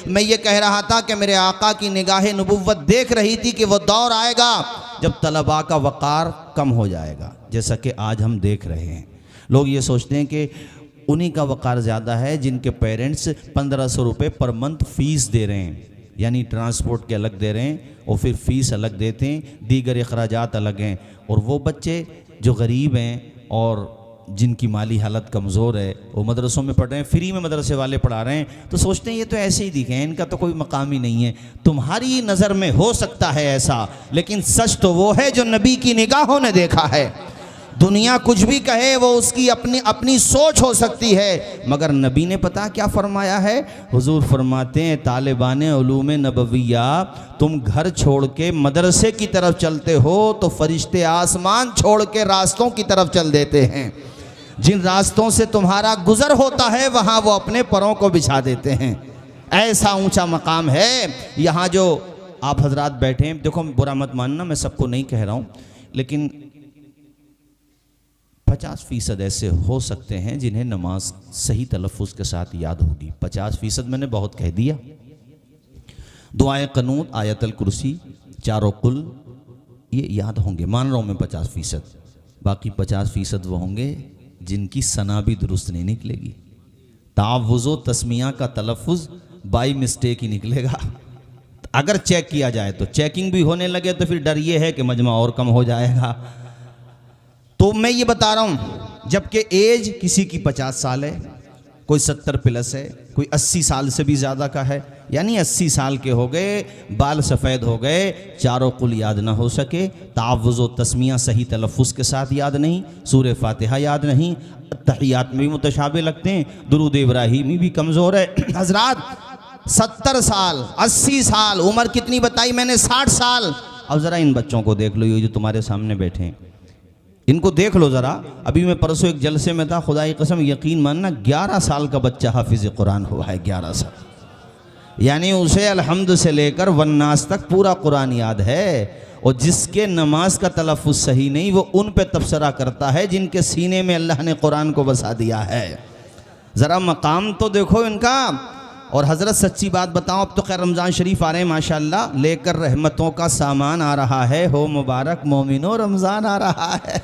मैं ये कह रहा था कि मेरे आका की निगाह नबुव्वत देख रही थी कि वो दौर आएगा जब तलबा का वक़ार कम हो जाएगा, जैसा कि आज हम देख रहे हैं। लोग ये सोचते हैं कि उन्हीं का वक़ार ज़्यादा है जिनके पेरेंट्स 1500 रुपये पर मंथ फ़ीस दे रहे हैं, यानी ट्रांसपोर्ट के अलग दे रहे हैं और फिर फ़ीस अलग देते हैं, दीगर अखराजात अलग हैं। और वो बच्चे जो गरीब हैं और जिनकी माली हालत कमज़ोर है, वो मदरसों में पढ़ रहे हैं, फ्री में मदरसे वाले पढ़ा रहे हैं, तो सोचते हैं ये तो ऐसे ही दिखे हैं, इनका तो कोई मकाम ही नहीं है। तुम्हारी नज़र में हो सकता है ऐसा, लेकिन सच तो वो है जो नबी की निगाहों ने देखा है। दुनिया कुछ भी कहे, वो उसकी अपनी सोच हो सकती है, मगर नबी ने पता क्या फरमाया है? हुजूर फरमाते हैं तालिबान उलूम नबविया, तुम घर छोड़ के मदरसे की तरफ चलते हो तो फरिश्ते आसमान छोड़ के रास्तों की तरफ चल देते हैं। जिन रास्तों से तुम्हारा गुजर होता है वहाँ वो अपने परों को बिछा देते हैं। ऐसा ऊंचा मकाम है। यहाँ जो आप हजरात बैठे हैं, देखो बुरा मत मानना, मैं सबको नहीं कह रहा हूँ, लेकिन 50% ऐसे हो सकते हैं जिन्हें नमाज सही तलफ़ुज़ के साथ याद होगी। 50% मैंने बहुत कह दिया। दुआए क़नूत, आयतल कुर्सी, चारों कुल ये याद होंगे, मान रहा हूँ मैं 50%। बाकी 50% वो होंगे जिनकी सना भी दुरुस्त नहीं निकलेगी। तावुज़ो तस्मिया का तलफ़ुज़ बाई मिस्टेक ही निकलेगा। अगर चेक किया जाए तो, चेकिंग भी होने लगे तो फिर डर ये है कि मजमा और कम हो जाएगा। तो मैं ये बता रहा हूँ, जबकि एज किसी की 50 साल है, कोई 70 प्लस है, कोई 80 साल से भी ज़्यादा का है, यानी 80 साल के हो गए, बाल सफ़ेद हो गए, चारों कुल याद ना हो सके, तावुज़ो तस्मिया सही तलफ़ुज़ के साथ याद नहीं, सूरह फातिहा याद नहीं, तहियात में भी मुतशाबे लगते हैं, दुरूद इब्राहीमी भी कमज़ोर है। हज़रात 70 साल, 80 साल, उम्र कितनी बताई मैंने? 60 साल। अब ज़रा इन बच्चों को देख लो, ये जो तुम्हारे सामने बैठे हैं, इनको देख लो ज़रा। अभी मैं परसों एक जलसे में था, खुदा की कसम यकीन मानना 11 साल का बच्चा हाफिज़ कुरान हुआ है। 11 साल, यानी उसे अलहम्द से लेकर वन्नास तक पूरा कुरान याद है। और जिसके नमाज का तलफ़ुज़ सही नहीं, वो उन पे तबसरा करता है जिनके सीने में अल्लाह ने कुरान को बसा दिया है। ज़रा मकाम तो देखो इनका। और हज़रत सच्ची बात बताऊं, अब तो खैर रमज़ान शरीफ आ रहे हैं माशाल्लाह, लेकर रहमतों का सामान आ रहा है। हो मुबारक मोमिनो, रमज़ान आ रहा है।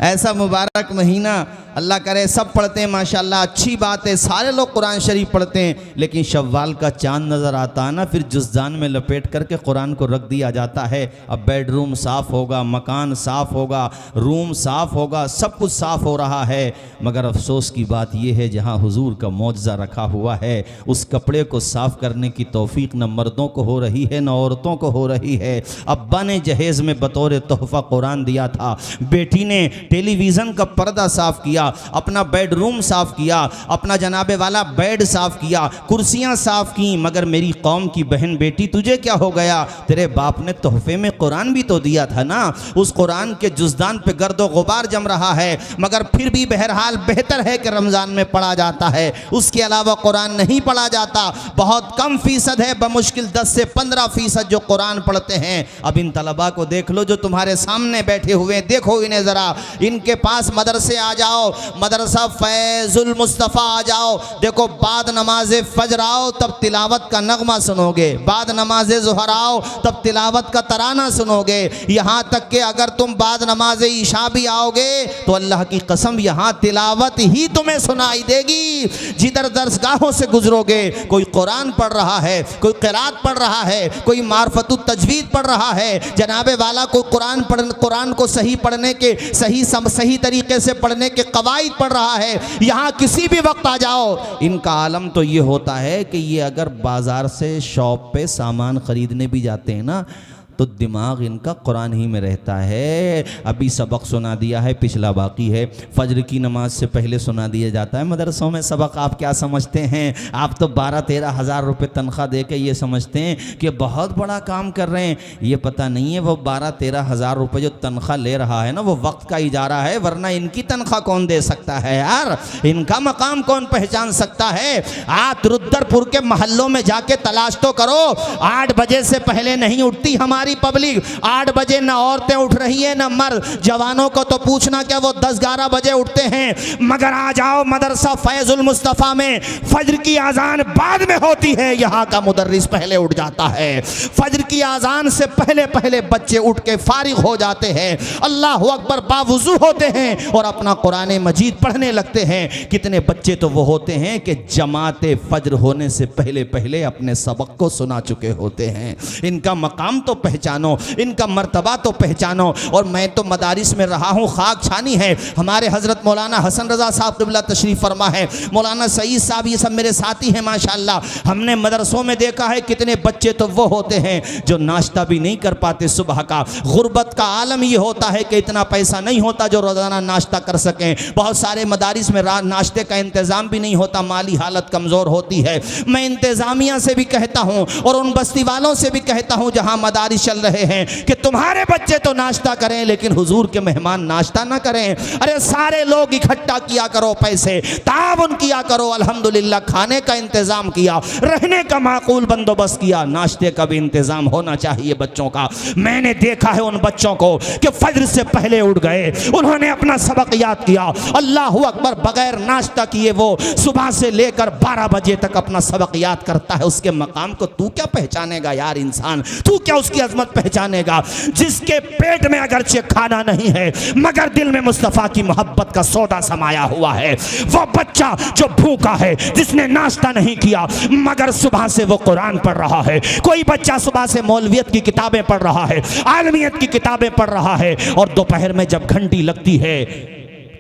ऐसा मुबारक महीना, अल्लाह करे सब पढ़ते हैं माशाल्लाह, अच्छी बात है, सारे लोग कुरान शरीफ पढ़ते हैं, लेकिन शव्वाल का चांद नज़र आता है ना, फिर जुज़दान में लपेट करके कुरान को रख दिया जाता है। अब बेडरूम साफ़ होगा, मकान साफ़ होगा, रूम साफ़ होगा, सब कुछ साफ़ हो रहा है, मगर अफसोस की बात यह है जहाँ हुजूर का मौजज़ा रखा हुआ है, उस कपड़े को साफ़ करने की तौफ़ीक न मर्दों को हो रही है न औरतों को हो रही है। अब्बा ने जहेज़ में बतौर तोहफ़ा कुरान दिया था, बेटी ने टेलीविज़न का पर्दा साफ़ किया, अपना बेडरूम साफ़ किया, अपना जनाबे वाला बेड साफ़ किया, कुर्सियाँ साफ़ की, मगर मेरी कौम की बहन बेटी तुझे क्या हो गया? तेरे बाप ने तोहफे में कुरान भी तो दिया था ना। उस कुरान के जुज़दान पे गर्दो गुबार जम रहा है, मगर फिर भी बहरहाल बेहतर है कि रमज़ान में पढ़ा जाता है, उसके अलावा कुरान नहीं पढ़ा जाता। बहुत कम फ़ीसद है, बमुश्किल 10 से 15% जो कुरान पढ़ते हैं। अब इन तलबा को देख लो जो तुम्हारे सामने बैठे हुए, देखो इन्हें ज़रा, इनके पास मदरसे आ जाओ, मदरसा फैजुल मुस्तफ़ा आ जाओ, देखो बाद नमाज फजर आओ तब तिलावत का नगमा सुनोगे, बाद नमाज ज़ुहर आओ तब तिलावत का तराना सुनोगे, यहाँ तक कि अगर तुम बाद नमाज ईशा भी आओगे तो अल्लाह की कसम यहाँ तिलावत ही तुम्हें सुनाई देगी। जिधर दरसगाहों से गुजरोगे, कोई कुरान पढ़ रहा है, कोई क़िरात पढ़ रहा है, कोई मार्फतुत तजवीद पढ़ रहा है, जनाबे वाला कोई कुरान को सही पढ़ने के सही तरीके से पढ़ने के कवायद पढ़ रहा है। यहाँ किसी भी वक्त आ जाओ, इनका आलम तो ये होता है कि ये अगर बाज़ार से शॉप पे सामान ख़रीदने भी जाते हैं ना, तो दिमाग इनका कुरान ही में रहता है। अभी सबक सुना दिया है, पिछला बाकी है। फजर की नमाज से पहले सुना दिया जाता है मदरसों में सबक। आप क्या समझते हैं? आप तो 12-13 हज़ार रुपये तनख्वाह दे के ये समझते हैं कि बहुत बड़ा काम कर रहे हैं। ये पता नहीं है वो 12-13 हज़ार रुपये जो तनख्वाह ले रहा है ना, वो वक्त का इजारा है, वरना इनकी तनख्वाह कौन दे सकता है यार? इनका मकाम कौन पहचान सकता है? आप रुद्रपुर के महल्लों में जाके तलाश तो करो, 8 बजे से पहले नहीं उठती हमारी सारी पब्लिक 8 बजे ना औरतें उठ रही है ना मर्द, जवानों को तो पूछना क्या वो 10-11 बजे उठते हैं। मगर आ जाओ मदरसा फैजुल मुस्तफ़ा में, फजर की आज़ान बाद में होती है, यहाँ का मुदर्रिस पहले उठ जाता है। फजर की आज़ान से पहले पहले बच्चे उठ के फारिग हो जाते हैं, अल्लाह अकबर बावुज़ू होते हैं और अपना कुरान मजीद पढ़ने लगते हैं। कितने बच्चे तो वो होते हैं कि जमाते फजर होने से पहले पहले अपने सबक को सुना चुके होते हैं। इनका मकाम तो पहचानो, इनका मर्तबा तो पहचानो। और मैं तो मदारिस में रहा हूँ, खाक छानी है। हमारे हज़रत मौलाना हसन रज़ा साहब क़िबला तशरीफ़ फरमा है, मौलाना सईद साहब, ये सब मेरे साथी हैं माशाअल्लाह। हमने मदरसों में देखा है कितने बच्चे तो वो होते हैं जो नाश्ता भी नहीं कर पाते सुबह का। गुर्बत का आलम ये होता है कि इतना पैसा नहीं होता जो रोज़ाना नाश्ता कर सकें। बहुत सारे मदारिस में नाश्ते का इंतज़ाम भी नहीं होता, माली हालत कमज़ोर होती है। मैं इंतज़ामिया से भी कहता हूँ और उन बस्ती वालों से भी कहता हूँ जहाँ मदारिस चल रहे हैं कि तुम्हारे बच्चे तो नाश्ता करें लेकिन हुजूर के मेहमान नाश्ता ना करें। अरे सारे लोग इकट्ठा किया करो, पैसे ताउन किया करो। अल्हम्दुलिल्लाह खाने का इंतज़ाम किया, रहने का माकूल बंदोबस्त किया, नाश्ते का भी इंतज़ाम होना चाहिए बच्चों का। मैंने देखा है उन बच्चों को कि फजर से पहले उठ गए, उन्होंने अपना सबक याद किया, अल्लाह अकबर, बगैर नाश्ता किए वो सुबह से लेकर 12 बजे तक अपना सबक याद करता है। उसके मकाम को तू क्या पहचानेगा यार इंसान, तू क्या उसकी अजमत पहचानेगा जिसके पेट में अगरचे खाना नहीं है मगर दिल में मुस्तफ़ा की मोहब्बत का सौदा समाया हुआ है। वो बच्चा जो भूखा है, जिसने नाश्ता नहीं किया मगर सुबह से वो कुरान पढ़ रहा है। कोई बच्चा सुबह से मौलवियत की किताबें पढ़ रहा है, आलमियत की किताबें पढ़ रहा है और दोपहर में जब घंटी लगती है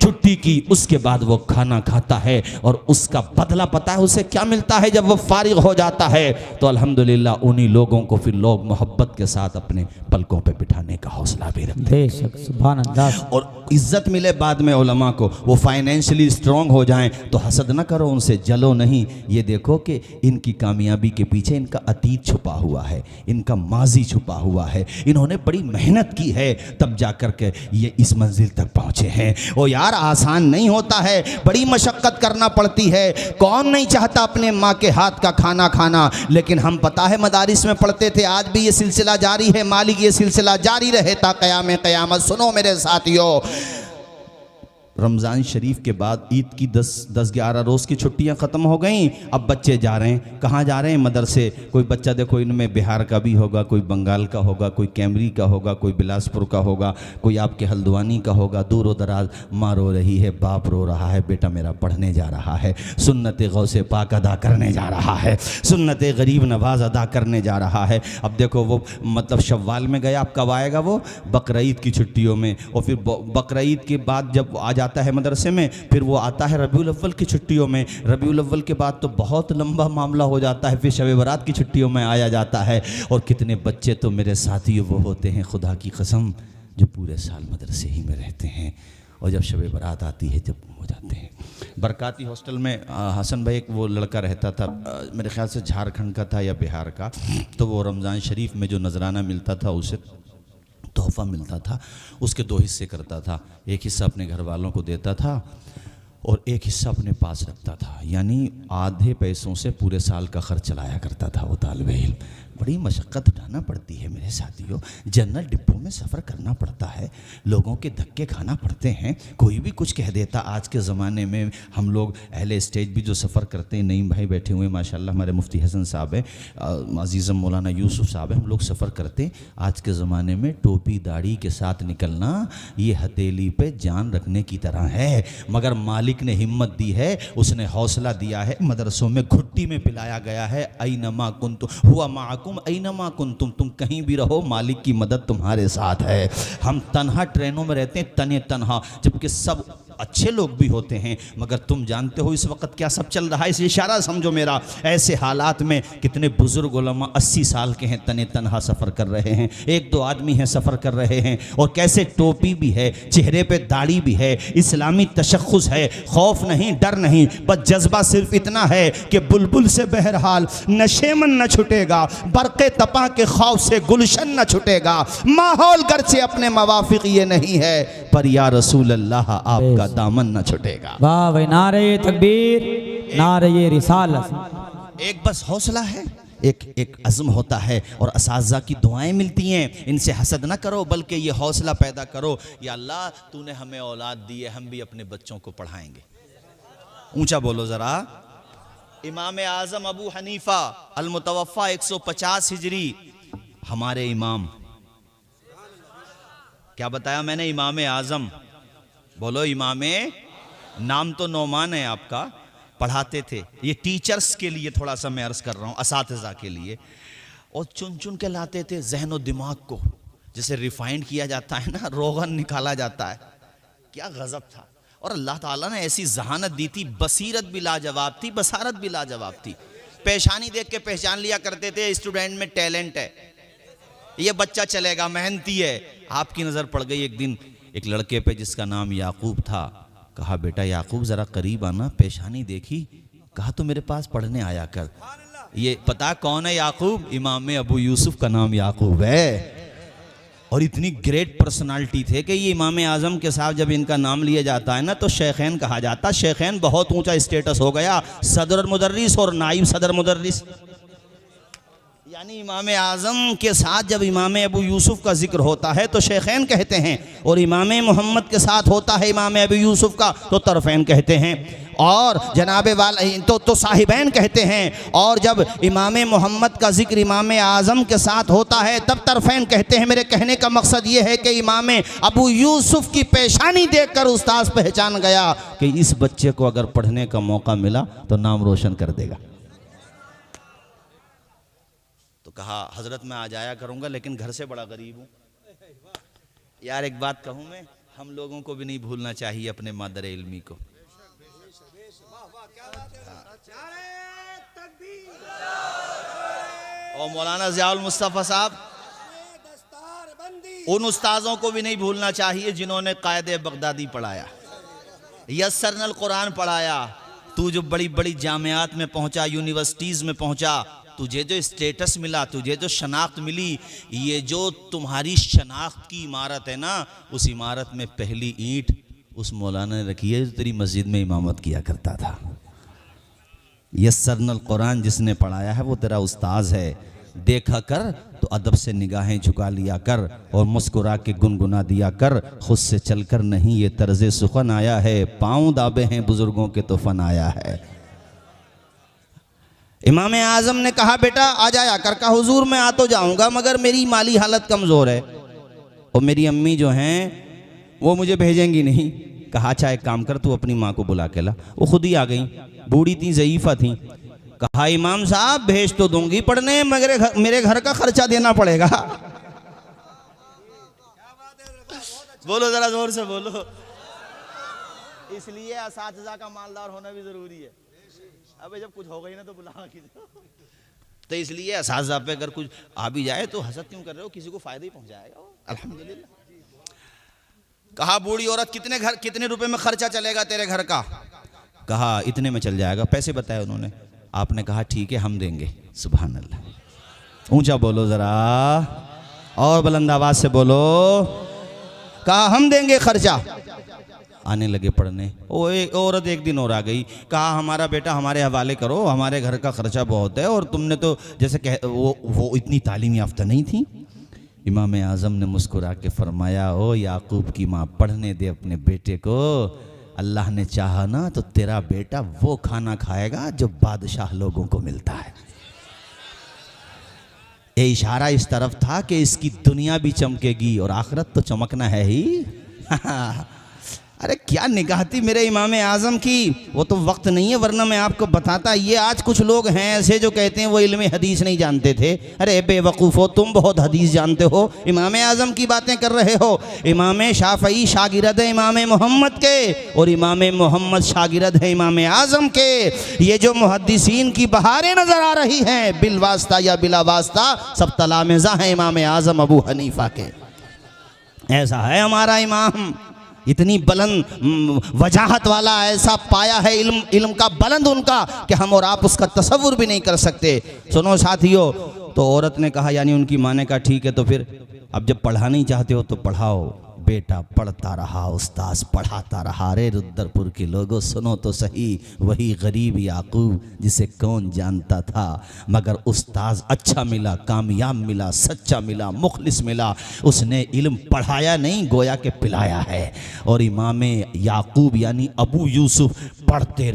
छुट्टी की, उसके बाद वो खाना खाता है और उसका बदला पता है उसे क्या मिलता है जब वो फारिग हो जाता है। तो अल्हम्दुलिल्लाह उन्हीं लोगों को फिर लोग मोहब्बत के साथ अपने पलकों पे बिठाने का हौसला भी रखते हैं। सुभान अल्लाह। और इज्जत मिले बाद में उलमा को, वो फाइनेंशियली स्ट्रॉन्ग हो जाएं तो हसद न करो, उनसे जलो नहीं। ये देखो कि इनकी कामयाबी के पीछे इनका अतीत छुपा हुआ है, इनका माजी छुपा हुआ है, इन्होंने बड़ी मेहनत की है तब जा कर के ये इस मंजिल तक पहुँचे हैं। ओ यार आसान नहीं होता है, बड़ी मशक्क़त करना पड़ती है। कौन नहीं चाहता अपने माँ के हाथ का खाना खाना, लेकिन हम पता है मदारिस में पढ़ते थे, आज भी ये सिलसिला जारी है, मालिक ये सिलसिला जारी रहे ता क़याम क़यामत। सुनो मेरे साथियों, रमज़ान शरीफ के बाद ईद की 10-11 रोज़ की छुट्टियां ख़त्म हो गई। अब बच्चे जा रहे हैं, कहाँ जा रहे हैं? मदरसे। कोई बच्चा देखो इनमें बिहार का भी होगा, कोई बंगाल का होगा, कोई कैमरी का होगा, कोई बिलासपुर का होगा, कोई आपके हल्द्वानी का होगा। दूर दराज माँ रो रही है, बाप रो रहा है, बेटा मेरा पढ़ने जा रहा है, सुन्नत गौसे पाक अदा करने जा रहा है, सुन्नत गरीब नवाज अदा करने जा रहा है। अब देखो वो मतलब शव्वाल में गया, अब कब आएगा वो? बकरीद की छुट्टियों में। और फिर बकरीद के बाद जब आ आता है मदरसे में, फिर वो आता है रबीउल अव्वल की छुट्टियों में। रबीउल अव्वल के बाद तो बहुत लंबा मामला हो जाता है, फिर शब बरात की छुट्टियों में आया जाता है। और कितने बच्चे तो मेरे साथियों वो होते हैं, खुदा की कसम, जो पूरे साल मदरसे ही में रहते हैं और जब शब बरात आती है जब हो जाते हैं। बरकाती हॉस्टल में हसन भाई एक वो लड़का रहता था, मेरे ख्याल से झारखंड का था या बिहार का, तो वो रमज़ान शरीफ में जो नजराना मिलता था उसे तोहफ़ा मिलता था, उसके 2 हिस्से करता था। एक हिस्सा अपने घर वालों को देता था और एक हिस्सा अपने पास रखता था, यानी आधे पैसों से पूरे साल का खर्च चलाया करता था वो तालिब इल्म। बड़ी मशक्क़त उठाना पड़ती है मेरे साथियों, जनरल डिब्बों में सफ़र करना पड़ता है, लोगों के धक्के खाना पड़ते हैं, कोई भी कुछ कह देता। आज के ज़माने में हम लोग अहले स्टेज भी जो सफ़र करते हैं, नईम भाई बैठे हुए माशाल्लाह, हमारे मुफ्ती हसन साहब हैं, अज़ीज़म मौलाना यूसुफ साहब हैं, हम लोग सफ़र करते हैं। आज के ज़माने में टोपी दाढ़ी के साथ निकलना ये हथेली पे जान रखने की तरह है, मगर मालिक ने हिम्मत दी है, उसने हौसला दिया है। मदरसों में घुट्टी में पिलाया गया है, ऐनमा कुन्तुम हुआ माकुम ऐनमा कुन्तुम, तुम कहीं भी रहो मालिक की मदद तुम्हारे साथ है। हम तन्हा ट्रेनों में रहते हैं, तने तन्हा, जबकि सब अच्छे लोग भी होते हैं, मगर तुम जानते हो इस वक्त क्या सब चल रहा है, इस इशारा समझो मेरा। ऐसे हालात में कितने बुजुर्ग उलमा 80 साल के हैं, तने तन्हा सफ़र कर रहे हैं, 1-2 आदमी हैं सफ़र कर रहे हैं, और कैसे टोपी भी है, चेहरे पे दाढ़ी भी है, इस्लामी तशख़्ख़ुस है, खौफ नहीं डर नहीं, बस जज्बा सिर्फ इतना है कि बुलबुल से बहरहाल नशेमन न छुटेगा, बरक़े तपा के खौफ से गुलशन न छुटेगा। माहौल गर्चे अपने मवाफ़िक़ ये नहीं है, पर या रसूल अल्लाह आपका दामन न छुटेगा। वाह भाई, नारे तकबीर, नारे रिसालत। एक बस हौसला है, एक अज़्म होता है और असातिज़ा की दुआएं मिलती हैं। इनसे हसद ना करो बल्कि ये हौसला पैदा करो, या अल्लाह तूने हमें औलाद दी है, हम भी अपने बच्चों को पढ़ाएंगे। ऊंचा बोलो ज़रा। इमाम आज़म अबू हनीफा अल-मुतवफ़ा 150 हिजरी, हमारे इमाम, क्या बताया मैंने? इमाम आज़म। बोलो इमाम, नाम तो नौमान है आपका, पढ़ाते थे। ये टीचर्स के लिए थोड़ा सा मैं अर्ज कर रहा हूँ, असातिज़ा के लिए। और चुन चुन के लाते थे जहन और दिमाग को, जैसे रिफाइंड किया जाता है ना, रोगन निकाला जाता है। क्या गजब था। और अल्लाह ताला ने ऐसी जहानत दी थी, बसीरत भी लाजवाब थी, बसारत भी लाजवाब थी। पेशानी देख के पहचान लिया करते थे स्टूडेंट में टैलेंट है, ये बच्चा चलेगा, मेहनती है। आपकी नज़र पड़ गई एक दिन एक लड़के पे जिसका नाम याकूब था। कहा बेटा याकूब ज़रा करीब आना, पेशानी देखी, कहा तो मेरे पास पढ़ने आया कर। ये पता कौन है याकूब? इमाम अबू यूसुफ का नाम याकूब है। और इतनी ग्रेट पर्सनालिटी थे कि ये इमाम आज़म के साथ जब इनका नाम लिया जाता है ना तो शेखैन कहा जाता। शेखैन बहुत ऊंचा स्टेटस हो गया, सदर मुदर्रिस और नाइब सदर मुदर्रिस। यानी इमाम आज़म के साथ जब इमाम अबू यूसुफ का जिक्र होता है तो शेखैन कहते हैं, और इमाम मोहम्मद के साथ होता है इमाम अबू यूसुफ का तो तरफ़ैन कहते हैं, और जनाब वाला तो साहिबैन कहते हैं। और जब इमाम मोहम्मद का जिक्र इमाम आज़म के साथ होता है तब तरफ़ैन कहते हैं। मेरे कहने का मकसद ये है कि इमाम अबू यूसुफ की पेशानी देखकर उस्ताद पहचान गया कि इस बच्चे को अगर पढ़ने का मौका मिला तो नाम रोशन कर देगा। तो कहा हजरत मैं आ जाया करूंगा, लेकिन घर से बड़ा गरीब हूँ। यार एक बात कहूँ मैं, हम लोगों को भी नहीं भूलना चाहिए अपने मादर इल्मी को। और मौलाना ज़ियाउल मुस्तफ़ा साहब, उन उस्ताज़ों को भी नहीं भूलना चाहिए जिन्होंने कायदे बगदादी पढ़ाया, यस्सरनल कुरान पढ़ाया। तू जो बड़ी बड़ी जामियात में पहुंचा, यूनिवर्सिटीज़ में पहुंचा, तुझे जो स्टेटस मिला, तुझे जो शनाख्त मिली, ये जो तुम्हारी शनाख्त की इमारत है ना, उस इमारत में पहली ईंट उस मौलाना ने रखी है जो तेरी मस्जिद में इमामत किया करता था। यस्सरनल कुरान जिसने पढ़ाया है वो तेरा उस्ताज है। देखा कर तो अदब से निगाहें झुका लिया कर और मुस्कुरा के गुनगुना दिया कर। खुद से चलकर नहीं ये तर्ज़े सुखन आया है, पाँव दाबे हैं बुजुर्गों के तो फन आया है। इमाम आज़म ने कहा बेटा आ जाया कर। कहा हुजूर मैं आ तो जाऊंगा मगर मेरी माली हालत कमज़ोर है और मेरी अम्मी जो हैं वो मुझे भेजेंगी नहीं। कहा अच्छा एक काम कर, तू अपनी माँ को बुला के ला। वो खुद ही आ गई, बूढ़ी थी, ज़ईफ़ा थी। कहा इमाम साहब भेज तो दूंगी पढ़ने, मगर मेरे घर का खर्चा देना पड़ेगा। बोलो जरा जोर से बोलो। इसलिए असातिज़ा का मालदार होना भी जरूरी है। अबे जब कुछ हो गई ना तो बुला तो इसलिए असातिज़ा पे अगर कुछ आ भी जाए तो हसद क्यों कर रहे हो, किसी को फायदा ही पहुंचाएगा वो, अल्हम्दुलिल्लाह। कहा बूढ़ी औरत कितने रुपए में खर्चा चलेगा तेरे घर का? कहा इतने में चल जाएगा। पैसे बताए उन्होंने। आपने कहा ठीक है हम देंगे। सुभान अल्लाह। ऊंचा बोलो जरा और बुलंद आवाज से बोलो। कहा हम देंगे खर्चा। आने लगे पढ़ने। वो एक औरत एक दिन और आ गई। कहा हमारा बेटा हमारे हवाले करो, हमारे घर का खर्चा बहुत है और तुमने तो जैसे वो इतनी तालीम याफ्ता नहीं थी। इमाम आज़म ने मुस्कुरा के फरमाया ओ याकूब की माँ पढ़ने दे अपने बेटे को। अल्लाह ने चाहा ना तो तेरा बेटा वो खाना खाएगा जो बादशाह लोगों को मिलता है। ये इशारा इस तरफ था कि इसकी दुनिया भी चमकेगी और आखिरत तो चमकना है ही। अरे क्या निगाह थी मेरे इमाम आज़म की। वो तो वक्त नहीं है वरना मैं आपको बताता। ये आज कुछ लोग हैं ऐसे जो कहते हैं वो इल्म हदीस नहीं जानते थे। अरे बेवकूफ़ हो, तुम बहुत हदीस जानते हो, इमाम आज़म की बातें कर रहे हो। इमाम शाफ़ई शागिर्द है इमाम मोहम्मद के और इमाम मोहम्मद शागिर्द है इमाम आज़म के। ये जो मुहद्दिसीन की बहारें नज़र आ रही हैं बिल वास्ता या बिला वास्ता सब तलामिज़ा हैं इमाम आज़म अबू हनीफ़ा के। ऐसा है हमारा इमाम, इतनी बुलंद वजाहत वाला, ऐसा पाया है इल्म का बुलंद उनका कि हम और आप उसका तसव्वुर भी नहीं कर सकते। सुनो साथियों, तो औरत ने कहा यानी उनकी माँ ने कहा ठीक है तो फिर अब जब पढ़ाना ही चाहते हो तो पढ़ाओ, बेटा पढ़ता रहा, उस्ताद पढ़ाता रहा। अरे रुद्रपुर के लोगों सुनो तो सही, वही गरीब याकूब जिसे कौन जानता था, मगर उस्ताद अच्छा मिला, कामयाब मिला, सच्चा मिला, मुखलिस मिला। उसने इल्म पढ़ाया नहीं, गोया के पिलाया है। और इमाम याकूब यानी अबू यूसुफ पढ़ते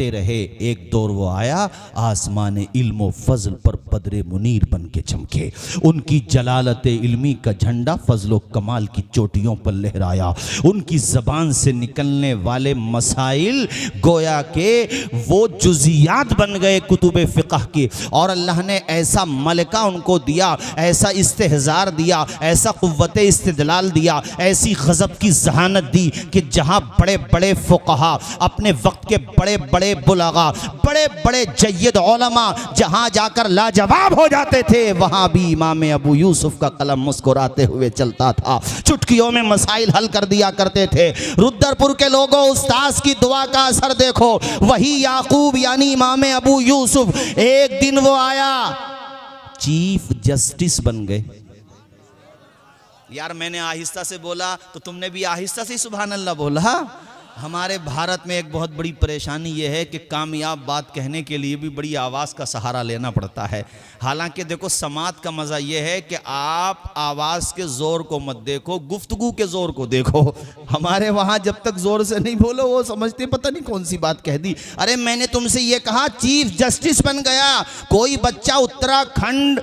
रहे। एक दौर वो आया, आसमान इल्म व फजल पर बदरे मुनीर बन के चमके। उनकी जलालत इल्मी का झंडा फजल व कमाल की चोटियों पर लहराया। उनकी ज़बान से निकलने वाले मसाइल गोया के वो जुज़ियात बन गए कुतुब फ़िक़ह की। और अल्लाह ने ऐसा मलका उनको दिया, ऐसा इस्तेहज़ार दिया, ऐसा क़ुव्वत इस्तिदलाल दिया, ऐसी गज़ब की ज़हानत दी कि जहाँ बड़े बड़े फ़ुक़हा, अपने वक्त के बड़े बड़े बुलगा, बड़े बड़े जय्यद उलमा जहाँ जाकर लाजवाब हो जाते थे, वहाँ भी इमाम अबू यूसुफ का कलम मुस्कुराते हुए चलता था, चुटकियों में मसाइल हल कर दिया करते थे। रुद्रपुर के लोगों, उस्ताद की दुआ का असर देखो। वही याकूब यानी इमाम अबू यूसुफ, एक दिन वो आया, चीफ जस्टिस बन गए। यार मैंने आहिस्ता से बोला तो तुमने भी आहिस्ता से सुभान अल्लाह बोला। हमारे भारत में एक बहुत बड़ी परेशानी ये है कि कामयाब बात कहने के लिए भी बड़ी आवाज़ का सहारा लेना पड़ता है। हालांकि देखो, समात का मज़ा ये है कि आप आवाज़ के ज़ोर को मत देखो, गुफ्तगू के ज़ोर को देखो। हमारे वहाँ जब तक ज़ोर से नहीं बोलो वो समझते पता नहीं कौन सी बात कह दी। अरे मैंने तुमसे ये कहा चीफ जस्टिस बन गया। कोई बच्चा उत्तराखंड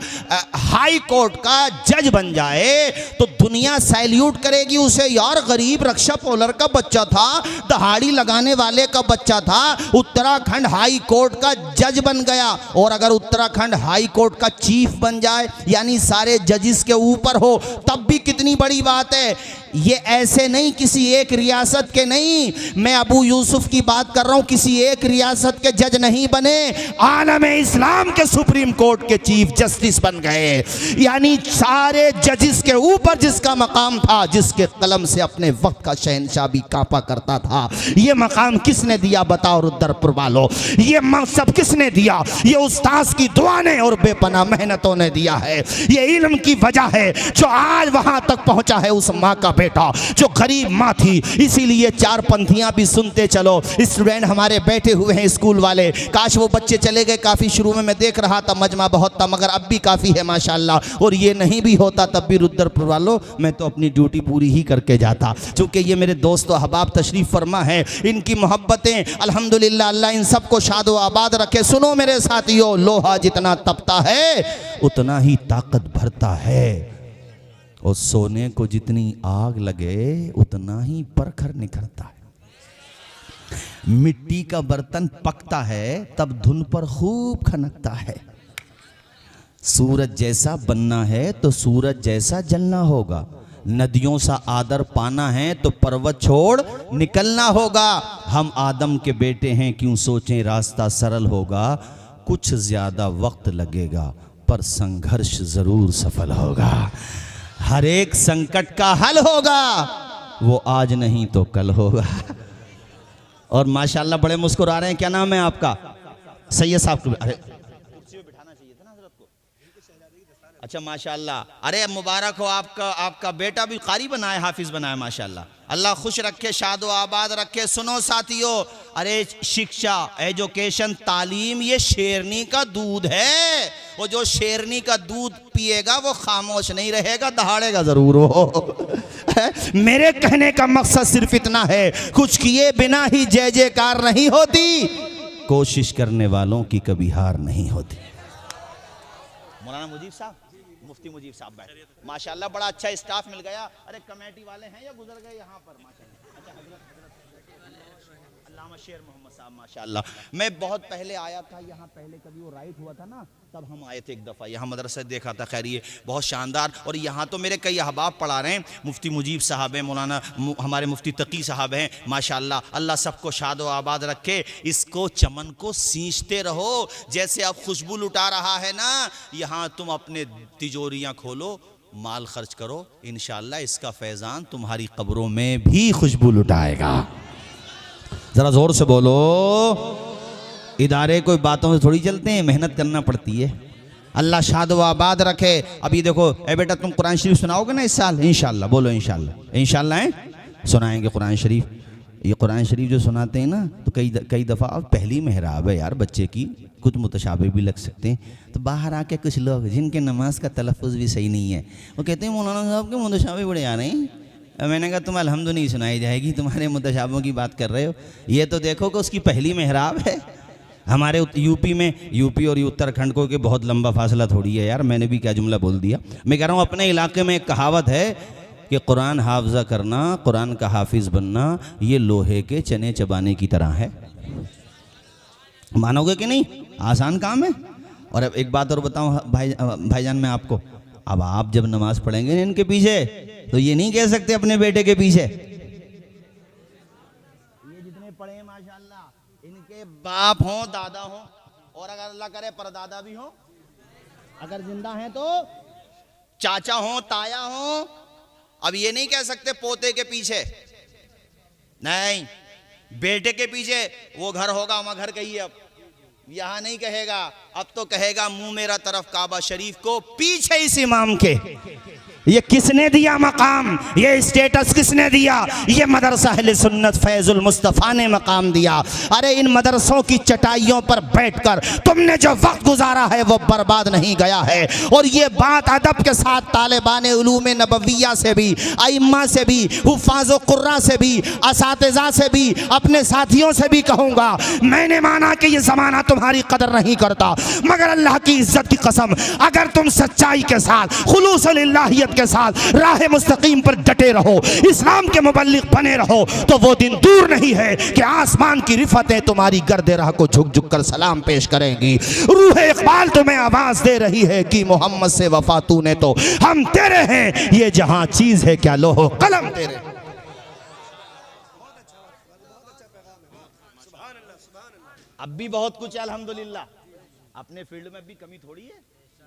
हाई कोर्ट का जज बन जाए तो दुनिया सैल्यूट करेगी उसे। यार गरीब रक्षा पोलर का बच्चा था, दहाड़ी लगाने वाले का बच्चा था, उत्तराखंड हाई कोर्ट का जज बन गया। और अगर उत्तराखंड हाई कोर्ट का चीफ बन जाए यानी सारे जजिस के ऊपर हो, तब भी कितनी बड़ी बात है। ये ऐसे नहीं किसी एक रियासत के नहीं, मैं अबू यूसुफ की बात कर रहा हूं, किसी एक रियासत के जज नहीं बने, आलम इस्लाम के सुप्रीम कोर्ट के चीफ जस्टिस बन गए। यानी सारे जजिस के ऊपर जिसका मकाम था, जिसके कलम से अपने वक्त का शहंशाह भी कांपा करता था, ये मकाम किसने दिया बताओ रुद्रपुर वालों? ये मकसद किसने दिया? ये उस्ताद की दुआ ने और बेपनाह मेहनतों ने दिया है। ये इल्म की वजह है जो आज वहां तक पहुंचा है उस माँ का बेटा जो गरीब माँ थी। इसीलिए चार पंथियां भी सुनते चलो। स्टूडेंट हमारे बैठे हुए हैं स्कूल वाले, काश वो बच्चे चले गए। काफ़ी शुरू में मैं देख रहा था मजमा बहुत था, मगर अब भी काफ़ी है माशाल्लाह। और ये नहीं भी होता तब भी रुद्रपुर वालों मैं तो अपनी ड्यूटी पूरी ही करके जाता, चूँकि ये मेरे दोस्त और अहबाब तशरीफ़ फरमा है। इनकी मोहब्बतें अल्हम्दुलिल्लाह अल्लाह इन सबको शादो आबाद रखे। सुनो मेरे साथियों, लोहा जितना तपता है उतना ही ताकत भरता है, और सोने को जितनी आग लगे उतना ही परखर निखरता है। मिट्टी का बर्तन पकता है तब धुन पर खूब खनकता है। सूरज जैसा बनना है तो सूरज जैसा जलना होगा। नदियों सा आदर पाना है तो पर्वत छोड़ निकलना होगा। हम आदम के बेटे हैं, क्यों सोचें रास्ता सरल होगा। कुछ ज्यादा वक्त लगेगा पर संघर्ष जरूर सफल होगा। हर एक संकट का हल होगा, वो आज नहीं तो कल होगा। और माशाल्लाह बड़े मुस्कुरा रहे हैं। क्या नाम है आपका? सैयद साहब को अरे कुर्सी पे बिठाना चाहिए था ना हज़रत को। अच्छा माशाल्लाह, अरे मुबारक हो आपका बेटा भी कारी बनाया, हाफिज बनाया माशाल्लाह। अल्लाह खुश रखे, शादो आबाद रखे। सुनो साथियों, अरे शिक्षा, एजुकेशन, तालीम ये शेरनी का दूध है। वो जो शेरनी का दूध पिएगा वो खामोश नहीं रहेगा, दहाड़ेगा जरूर वो। मेरे कहने का मकसद सिर्फ इतना है, कुछ किए बिना ही जय जयकार नहीं होती, कोशिश करने वालों की कभी हार नहीं होती। मौलाना मुजीब साहब, मुफ्ती मुजीब साहब बैठे माशाल्लाह, बड़ा अच्छा स्टाफ मिल गया। अरे कमेटी वाले हैं या गुजर गए यहाँ पर माशाल्लाह? अच्छा अल्लामा शेर मोहम्मद साहब माशाल्लाह। मैं बहुत पहले आया था यहाँ, पहले कभी वो राइट हुआ था ना, तब हम आए थे एक दफ़ा यहाँ मदरसा देखा था। खैर ये बहुत शानदार। और यहाँ तो मेरे कई अहबाब पढ़ा रहे हैं, मुफ्ती मुजीब साहब हैं, मौलाना हमारे मुफ्ती तकी साहब हैं माशाल्लाह। अल्लाह सबको शाद व आबाद रखे। इसको चमन को सींचते रहो, जैसे अब खुशबू लुटा रहा है ना, यहाँ तुम अपने तिजोरियाँ खोलो, माल खर्च करो, इंशाअल्लाह इसका फैज़ान तुम्हारी कब्रों में भी खुशबू लुटाएगा। ज़रा ज़ोर से बोलो। इदारे कोई बातों से थोड़ी चलते हैं, मेहनत करना पड़ती है। अल्लाह शाद व आबाद रखे। अभी देखो, ए बेटा तुम कुरान शरीफ सुनाओगे ना इस साल? इंशाल्लाह, बोलो इंशाल्लाह। इंशाल्लाह है सुनाएंगे कुरान शरीफ। ये कुरान शरीफ जो सुनाते हैं ना, तो कई दफ़ा अब पहली मेहराब है यार बच्चे की, कुछ मुतशाबे भी लग सकते हैं। तो बाहर आके कुछ लोग जिनके नमाज का तलफ़ुज़ भी सही नहीं है, वो कहते हैं मौलाना साहब के मुतशाबे बड़े आ रहे हैं। मैंने कहा तुम अल्हम्दु नहीं सुनाई जाएगी, तुम्हारे मुतशाबों की बात कर रहे हो। ये तो देखो कि उसकी पहली मेहराब है। हमारे यूपी में, यूपी और उत्तराखंड को के बहुत लंबा फासला थोड़ी है यार, मैंने भी क्या जुमला बोल दिया। मैं कह रहा हूँ अपने इलाके में एक कहावत है कि कुरान हाफ़ज़ा करना, कुरान का हाफिज़ बनना, ये लोहे के चने चबाने की तरह है। मानोगे कि नहीं? आसान काम है। और अब एक बात और बताऊं भाईजान मैं आपको, अब आप जब नमाज पढ़ेंगे इनके पीछे, तो ये नहीं कह सकते अपने बेटे के पीछे, ये जितने पढ़े माशाल्लाह, इनके बाप हों, दादा हों, और अगर अल्लाह करे परदादा भी हों, अगर जिंदा हैं तो चाचा हों, ताया हों, अब ये नहीं कह सकते पोते के पीछे। नहीं, बेटे के पीछे वो घर होगा, वहां घर कहिए। अब यहां नहीं कहेगा, अब तो कहेगा मुंह मेरा तरफ काबा शरीफ को, पीछे इस इमाम के। ये किसने दिया मकाम, ये स्टेटस किसने दिया? ये मदरसा अहले सुन्नत फैजुल मुस्तफ़ा ने मकाम दिया। अरे इन मदरसों की चटाइयों पर बैठकर तुमने जो वक्त गुजारा है वो बर्बाद नहीं गया है। और ये बात अदब के साथ तालिबान उलूम नबविया से भी, आइम्मा से भी, हुफ़ाज़ कुर्रा से भी, असातिज़ा से भी, अपने साथियों से भी कहूँगा, मैंने माना कि ये ज़माना तुम्हारी कदर नहीं करता, मगर अल्लाह की इज़्ज़त की कसम, अगर तुम सच्चाई के साथ, खुलूस लिल्लाहियत के साथ राह मुस्तकीम पर डटे रहो, इस्लाम के मुबल्लिग बने रहो, तो वो दिन दूर नहीं है कि आसमान की रिफतें तुम्हारी गर्दे राह को झुक झुक कर सलाम पेश करेंगी। रूह इकबाल तुम्हें आवाज दे रही है कि मोहम्मद से वफा तूने तो हम तेरे हैं, ये जहां चीज है क्या लोहो कलम तेरे। अब भी बहुत कुछ है अल्हम्दुलिल्लाह, अपने फील्ड में भी कमी थोड़ी है।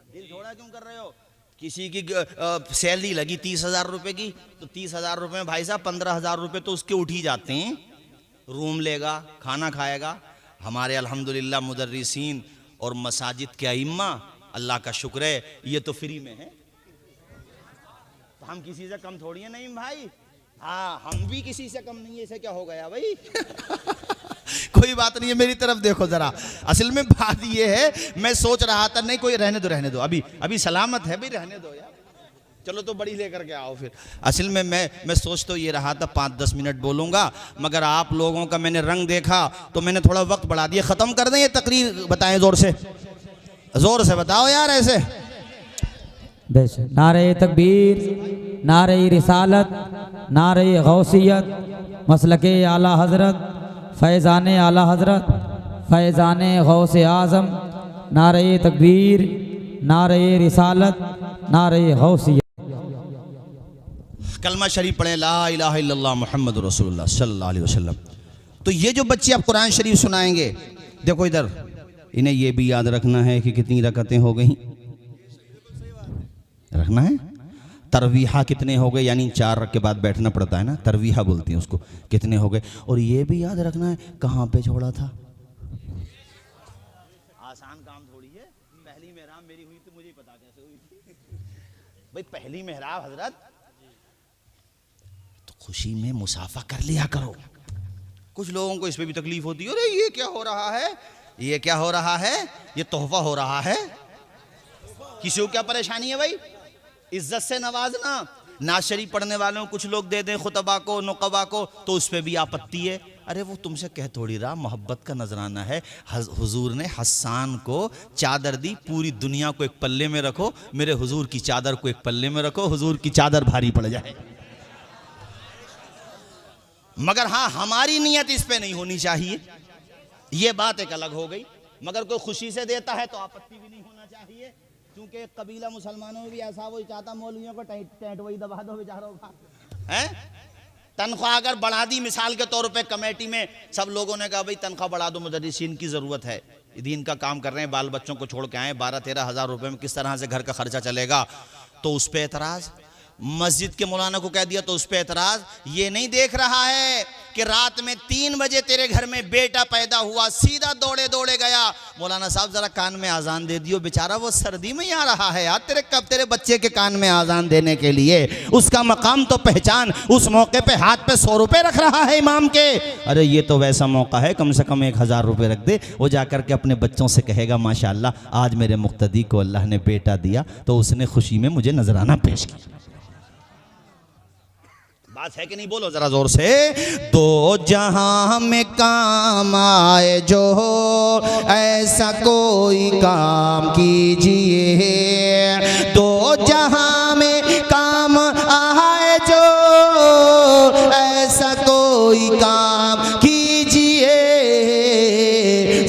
दिल थोड़ा क्यों कर रहे हो? किसी की सैलरी लगी 30,000 रुपए की, तो 30,000 रुपए में भाई साहब 15,000 रुपए तो उसके उठ ही जाते हैं। रूम लेगा, खाना खाएगा। हमारे अल्हम्दुलिल्लाह मुदर्रिसीन और मसाजिद के अइम्मा, अल्लाह का शुक्र है, ये तो फ्री में है। तो हम किसी से कम थोड़ी है। नहीं भाई, हाँ हम भी किसी से कम नहीं है। इसे क्या हो गया भाई? कोई बात नहीं है, मेरी तरफ देखो जरा। असल में बात ये है, मैं सोच रहा था नहीं कोई रहने दो, अभी सलामत है भाई, रहने दो यार, चलो तो बड़ी लेकर के आओ फिर। असल में मैं सोच तो ये रहा था 5-10 मिनट बोलूंगा, मगर आप लोगों का मैंने रंग देखा तो मैंने थोड़ा वक्त बढ़ा दिया। खत्म कर दें ये तकरीर? बताएं जोर से बताओ यार ऐसे। नारे तकबीर, नारे रिसालत, नारे गौसियत, मसलके आला हजरत, फैज़ाने आला हजरत, फैज़ाने गौसे आज़म, नारे तकबीर, नारे रिसालत, नारे गौसियत। कलमा शरीफ पढ़े, ला इलाहा इल्लल्लाह मुहम्मदुर रसूलुल्लाह सल्लल्लाहु अलैहि वसल्लम। तो ये जो बच्चे अब कुरान शरीफ सुनाएंगे, देखो इधर, इन्हें ये भी याद रखना है कि कितनी रकतें हो गई, रखना है। तरवीहा कितने हो गए, यानी 4 के बाद बैठना पड़ता है ना, तरवीहा बोलती हैं उसको, कितने हो गए। और ये भी याद रखना है कहाँ पे छोड़ा था। आसान काम थोड़ी है। पहली मेहराब मेरी हुई तो मुझे पता कैसे हुई थी भाई। पहली मेहराब हजरत, तो खुशी में मुसाफा कर लिया करो। कुछ लोगों को इस पे भी तकलीफ होती है, अरे ये क्या हो रहा है, ये क्या हो रहा है, ये तोहफा हो रहा है। किसी को क्या परेशानी है भाई? इज्जत से नवाजना। नाज शरीफ पढ़ने वालों को कुछ लोग दे दें खुतबा को, नुकबा को, तो उस पर भी आपत्ति है। अरे वो तुमसे कह थोड़ी रहा, मोहब्बत का नजराना है। हुजूर ने हस्सान को चादर दी, पूरी दुनिया को एक पल्ले में रखो, मेरे हुजूर की चादर को एक पल्ले में रखो, हुजूर की चादर भारी पड़ जाए। मगर हाँ, हमारी नीयत इस पे नहीं होनी चाहिए, ये बात एक अलग हो गई। मगर कोई खुशी से देता है तो आपत्ति भी नहीं होना चाहिए, क्योंकि कबीला मुसलमानों में भी ऐसा वही चाहता, मौलवियों को टेंट वही दबा दो बेचारों का है। तनख्वाह अगर बढ़ा दी, मिसाल के तौर पे कमेटी में सब लोगों ने कहा भाई तनख्वाह बढ़ा दो, मुदर्रिसीन की ज़रूरत है, दीन का काम कर रहे हैं, बाल बच्चों को छोड़ के आए, 12-13 हज़ार रुपये में किस तरह से घर का खर्चा चलेगा, तो उस पर एतराज़। मस्जिद के मौलाना को कह दिया तो उस पर एतराज। ये नहीं देख रहा है कि रात में 3 बजे तेरे घर में बेटा पैदा हुआ, सीधा दौड़े दौड़े गया, मौलाना साहब जरा कान में आजान दे दियो, बेचारा वो सर्दी में ही आ रहा है यार तेरे बच्चे के कान में आजान देने के लिए, उसका मकाम तो पहचान। उस मौके पे हाथ पे 100 रुपए रख रहा है इमाम के। अरे ये तो वैसा मौका है, कम से कम 1000 रुपए रख दे, वो जाकर के अपने बच्चों से कहेगा माशाअल्लाह आज मेरे मुक्तदी को अल्लाह ने बेटा दिया तो उसने खुशी में मुझे नजराना पेश किया। बात है कि नहीं, बोलो जरा जोर से। दो जहां में काम आए जो ऐसा कोई काम कीजिए, दो जहां में काम आए जो ऐसा कोई काम कीजिए,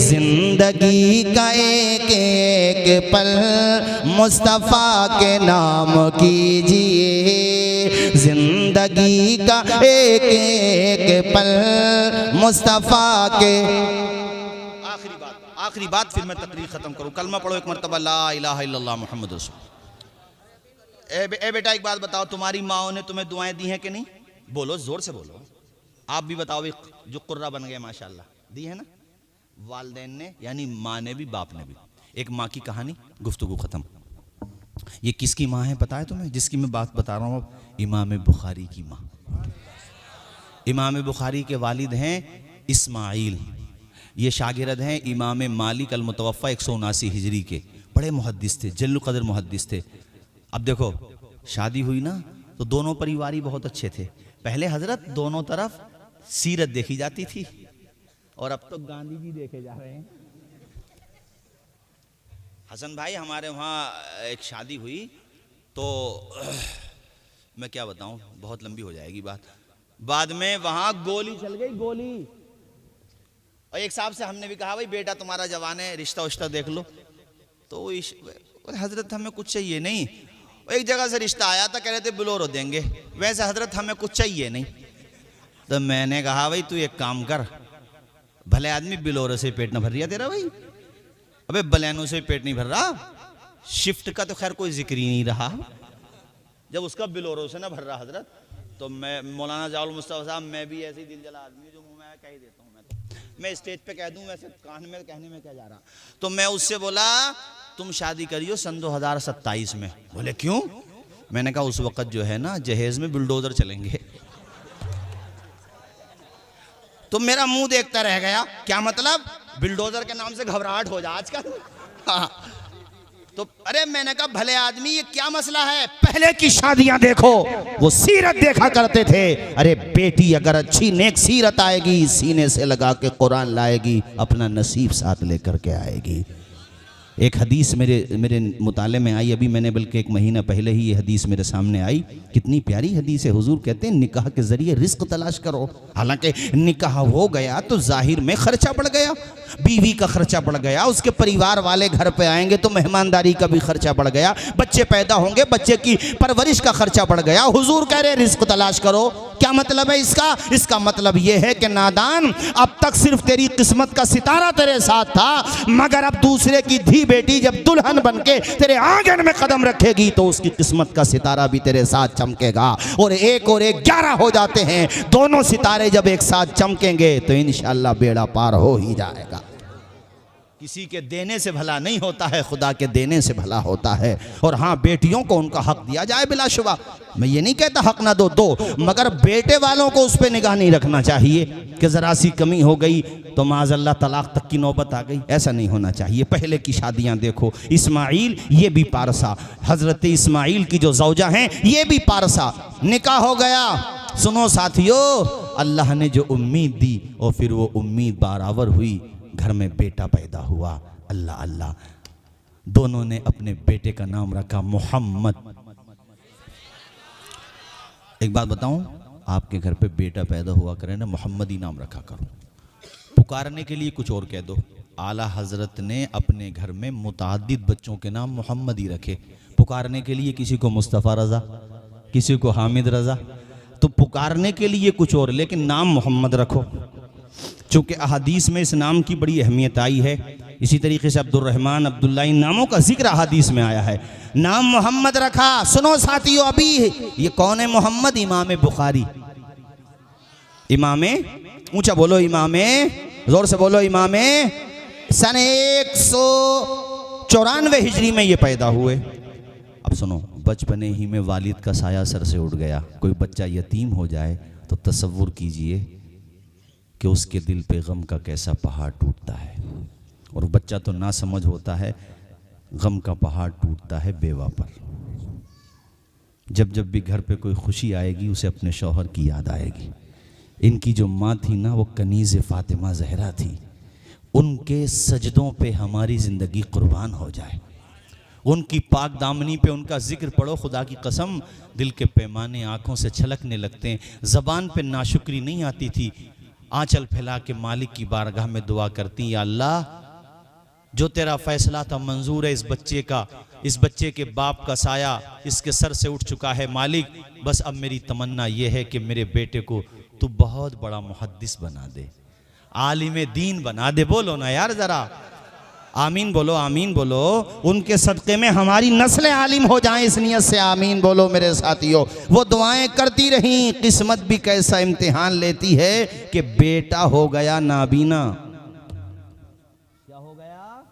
जिंदगी का एक एक पल मुस्तफ़ा के नाम कीजिए, जिंदगी का एक एक पल मुस्तफ़ा के। आखिरी बात फिर मैं तकरीर खत्म करूं। कलमा पढ़ो एक मरतबा, ला इलाहा इल्लल्लाह मुहम्मद रसूल। ए बेटा एक बात बताओ, तुम्हारी माओ ने तुम्हें दुआएं दी हैं कि नहीं? बोलो, जोर से बोलो। आप भी बताओ, जो कुर्रा बन गए माशाल्लाह, दी है ना? वालिदैन ने, यानी माँ ने भी बाप ने भी। एक माँ की कहानी, गुफ्तगू खत्म। ये किसकी माँ है पता है तुम्हें, जिसकी मैं बात बता रहा हूँ? इमाम बुखारी की माँ। इमाम बुखारी के वालिद हैं इस्माइल, ये शागिर्द हैं इमाम मालिक अल मुतवफ़ा 179 हिजरी के, बड़े मुहद्दिस थे, जल्लुल क़द्र मुहद्दिस थे। अब देखो शादी हुई ना तो दोनों परिवार ही बहुत अच्छे थे। पहले हजरत दोनों तरफ सीरत देखी जाती थी और अब तो गांधी जी देखे जा रहे हैं। हसन भाई हमारे वहाँ एक शादी हुई तो मैं क्या बताऊं, बहुत लंबी हो जाएगी बात। बाद में वहाँ गोली चल गई, गोली। और एक साहब से हमने भी कहा भाई बेटा तुम्हारा जवान है, रिश्ता उश्ता देख लो। तो हजरत हमें कुछ चाहिए नहीं। एक जगह से रिश्ता आया था, कह रहे थे बोलेरो देंगे, वैसे हजरत हमें कुछ चाहिए नहीं। तो मैंने कहा भाई तू एक काम कर, भले आदमी बोलेरो से पेट न भर रहा तेरा भाई, अबे बलैनो से पेट नहीं भर रहा, शिफ्ट का तो खैर कोई जिक्र ही नहीं रहा, जब उसका बोलेरो से ना भर रहा हजरत। तो मैं मौलाना जाउल मुस्तफा साहब, मैं भी ऐसे ही दिल जला आदमी जो मुंह में कह ही देता हूँ। मैं स्टेज पे कह दूं, वैसे कान में कहने में क्या जा रहा। तो मैं उससे बोला तुम शादी करियो सन 2027 में। बोले क्यों? मैंने कहा उस वक्त जो है ना जहेज में बुलडोजर चलेंगे। तो मेरा मुंह देखता रह गया, क्या मतलब? बुलडोजर के नाम से घबराहट हो जा आजकल। हाँ। तो अरे मैंने कहा भले आदमी ये क्या मसला है, पहले की शादियां देखो, वो सीरत देखा करते थे। अरे बेटी अगर अच्छी नेक सीरत आएगी, सीने से लगा के कुरान लाएगी, अपना नसीब साथ लेकर के आएगी। एक हदीस मेरे मुताले में आई, अभी मैंने बल्कि 1 महीना पहले ही ये हदीस मेरे सामने आई। कितनी प्यारी हदीस है। हुजूर कहते हैं निकाह के जरिए रिस्क तलाश करो। हालांकि निकाह हो गया तो जाहिर में खर्चा बढ़ गया, बीवी का खर्चा बढ़ गया, उसके परिवार वाले घर पे आएंगे तो मेहमानदारी का भी खर्चा बढ़ गया, बच्चे पैदा होंगे, बच्चे की परवरिश का खर्चा बढ़ गया। हुजूर कह रहे रिस्क तलाश करो। क्या मतलब है इसका? इसका मतलब यह है कि नादान, अब तक सिर्फ तेरी किस्मत का सितारा तेरे साथ था, मगर अब दूसरे की धी बेटी जब दुल्हन बनके तेरे आंगन में कदम रखेगी तो उसकी किस्मत का सितारा भी तेरे साथ चमकेगा। और 1 और 1 11 हो जाते हैं। दोनों सितारे जब एक साथ चमकेंगे तो इंशाअल्लाह बेड़ा पार हो ही जाएगा। किसी के देने से भला नहीं होता है, खुदा के देने से भला होता है। और हाँ, बेटियों को उनका हक दिया जाए बिलाशुबा। मैं ये नहीं कहता हक ना दो, मगर बेटे वालों को उस पर निगाह नहीं रखना चाहिए कि ज़रा सी कमी हो गई तो माज़अल्लाह तलाक तक की नौबत आ गई। ऐसा नहीं होना चाहिए। पहले की शादियाँ देखो, इस्माइल ये भी पारसा, हज़रत इस्माइल की जो ज़ौजा हैं ये भी पारसा, निकाह हो गया। सुनो साथियों, अल्लाह ने जो उम्मीद दी और फिर वो उम्मीद बराबर हुई, घर में बेटा पैदा हुआ। अल्लाह अल्लाह, दोनों ने अपने बेटे का नाम रखा मोहम्मद। एक बात बताऊं, आपके घर पे बेटा पैदा हुआ करे ना, मोहम्मद ही नाम रखा करो। पुकारने के लिए कुछ और कह दो। आला हजरत ने अपने घर में मुताद्दिद बच्चों के नाम मोहम्मद ही रखे। पुकारने के लिए किसी को मुस्तफ़ा रज़ा, किसी को हामिद रज़ा, तो पुकारने के लिए कुछ और, लेकिन नाम मोहम्मद रखो। चूँकि अहादीस में इस नाम की बड़ी अहमियत आई है। इसी तरीके से अब्दुर्रहमान, अब्दुल्ला, इन नामों का जिक्र हदीस में आया है। नाम मोहम्मद रखा। सुनो साथियों, अभी ये कौन है मोहम्मद? इमाम बुखारी। इमामे, ऊंचा बोलो इमामे, जोर से बोलो इमामे। सन 194 हिजरी में ये पैदा हुए। अब सुनो, बचपने ही में वालिद का साया सर से उठ गया। कोई बच्चा यतीम हो जाए तो तसव्वुर कीजिए कि उसके दिल पे गम का कैसा पहाड़ टूटता है। और बच्चा तो ना समझ होता है, गम का पहाड़ टूटता है बेवा पर। जब जब भी घर पे कोई खुशी आएगी उसे अपने शौहर की याद आएगी। इनकी जो माँ थी ना, वो कनीज़ फ़ातिमा ज़हरा थी। उनके सजदों पे हमारी ज़िंदगी कुर्बान हो जाए। उनकी पाक दामनी पे उनका जिक्र पढ़ो, खुदा की कसम दिल के पैमाने आँखों से छलकने लगते हैं। ज़बान पे नाशुक्री नहीं आती थी। आंचल फैला के मालिक की बारगाह में दुआ करती, या अल्लाह जो तेरा फैसला था मंजूर है, इस बच्चे के बाप का साया इसके सर से उठ चुका है मालिक। बस अब मेरी तमन्ना यह है कि मेरे बेटे को तू बहुत बड़ा मुहद्दिस बना दे, आलिम दीन बना दे। बोलो ना यार ज़रा, आमीन बोलो, आमीन बोलो। उनके सदक़े में हमारी नस्लें आलिम हो जाएं, इस नियत से आमीन बोलो मेरे साथियों। वो दुआएं करती रहीं। किस्मत भी कैसा इम्तिहान लेती है कि बेटा हो गया नाबीना। क्या हो गया?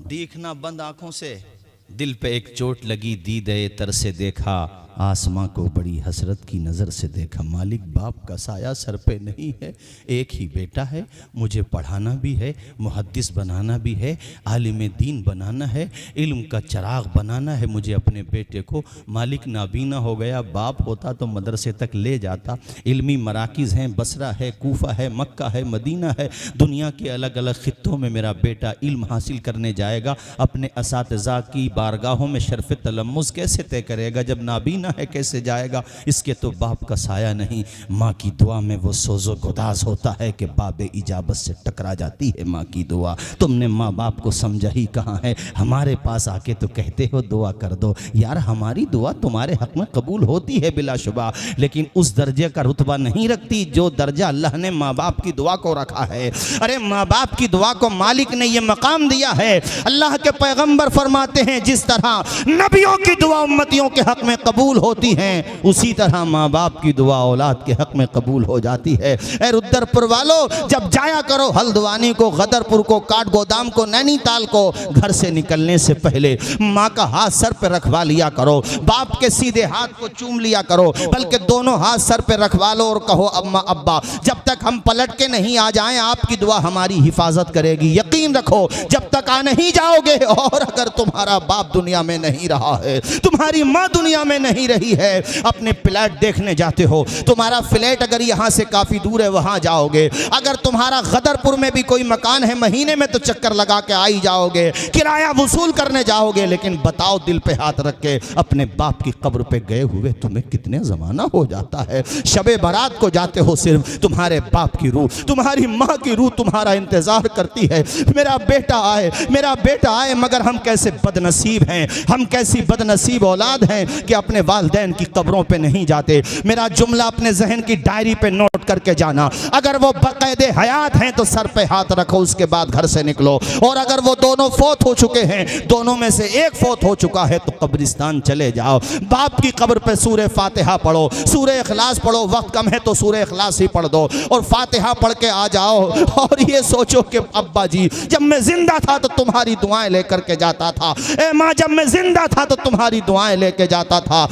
देखना बंद आंखों से। दिल पे एक चोट लगी, दीदे तर से देखा, आसमां को बड़ी हसरत की नज़र से देखा। मालिक, बाप का साया सर पे नहीं है, एक ही बेटा है, मुझे पढ़ाना भी है, मुहद्दिस बनाना भी है, आलिम दीन बनाना है, इल्म का चराग बनाना है मुझे अपने बेटे को। मालिक, नाबीना हो गया। बाप होता तो मदरसे तक ले जाता। इल्मी मराकिज़ हैं, बसरा है, कूफा है, मक्का है, मदीना है। दुनिया के अलग अलग खित्तों में मेरा बेटा इल्म हासिल करने जाएगा। अपने असातिज़ा की बारगाहों में शर्फ़ तलम्मुज़ कैसे तय करेगा? जब नाबीना है कैसे जाएगा? इसके तो बाप का साया नहीं। माँ की दुआ में वो सोज़ो गुदाज होता है कि बाबे इजाबत से टकरा जाती है माँ की दुआ। तुमने माँ बाप को समझा ही कहाँ है? हमारे पास आके तो कहते हो दुआ कर दो। यार, हमारी दुआ तुम्हारे हक़ में कबूल होती है बिलाशुबा, लेकिन उस दर्जे का रुतबा नहीं रखती जो दर्जा अल्लाह ने माँ बाप की दुआ को रखा है। अरे माँ बाप की दुआ को मालिक ने ये मकाम दिया है। अल्लाह के पैगम्बर फरमाते हैं, जिस तरह नबियों की दुआ उम्मतियों के हक़ में कबूल होती हैं, उसी तरह माँ बाप की दुआ औलाद के हक़ में कबूल हो जाती है। ए रुद्रपुर वालों, जब जाया करो हल्द्वानी को, गदरपुर को, काठगोदाम को, नैनीताल को, घर से निकलने से पहले माँ का हाथ सर पे रखवा लिया करो। बाप के सीधे हाथ को चूम लिया करो, बल्कि दोनों हाथ सर पे रखवा लो और कहो, अम्मा अब्बा, जब तक हम पलट के नहीं आ जाएं आपकी दुआ हमारी हिफाजत करेगी। यकीन रखो, जब तक आ नहीं जाओगे, और अगर तुम्हारा बाप दुनिया में नहीं रहा है, तुम्हारी माँ दुनिया में नहीं रही है, अपने फ्लैट देखने जाते हो, तुम्हारा फ्लैट अगर यहाँ से काफ़ी दूर है वहाँ जाओगे। अगर तुम्हारा गदरपुर में भी कोई मकान है, महीने में तो चक्कर लगा के आ ही जाओगे, किराया वसूल करने जाओगे। लेकिन बताओ, दिल पे हाथ रख के, अपने बाप की कब्र पे गए हुए तुम्हें कितने ज़माना हो जाता है? शबे बारात को जाते हो, सिर्फ तुम्हारे बाप की रूह, तुम्हारी माँ की रूह तुम्हारा इंतज़ार करती है, मेरा बेटा आए, मेरा बेटा आए। मगर हम कैसे बदनसीब हैं, हम कैसी बदनसीब औलाद हैं कि अपने वालिदैन की कब्रों पे नहीं जाते। मेरा जुमला अपने जहन की डायरी पे नोट करके जाना। अगर वो बाकायदे हयात हैं तो सर पे हाथ रखो, उसके बाद घर से निकलो। और अगर वो दोनों फौत हो चुके हैं, दोनों में से एक फौत हो चुका है, तो कब्रिस्तान चले जाओ। बाप की कब्र पे सूरह फातिहा पढ़ो, सूरह इखलास पढ़ो, वक्त कम है तो सूरह इखलास ही पढ़ दो और फातिहा पढ़ के आ जाओ। और ये सोचो कि अब्बा जी, जब मैं जिंदा था तो तुम्हारी दुआएं लेकर के जाता था। ए माँ, जब मैं जिंदा था तो तुम्हारी दुआएं लेके जाता था।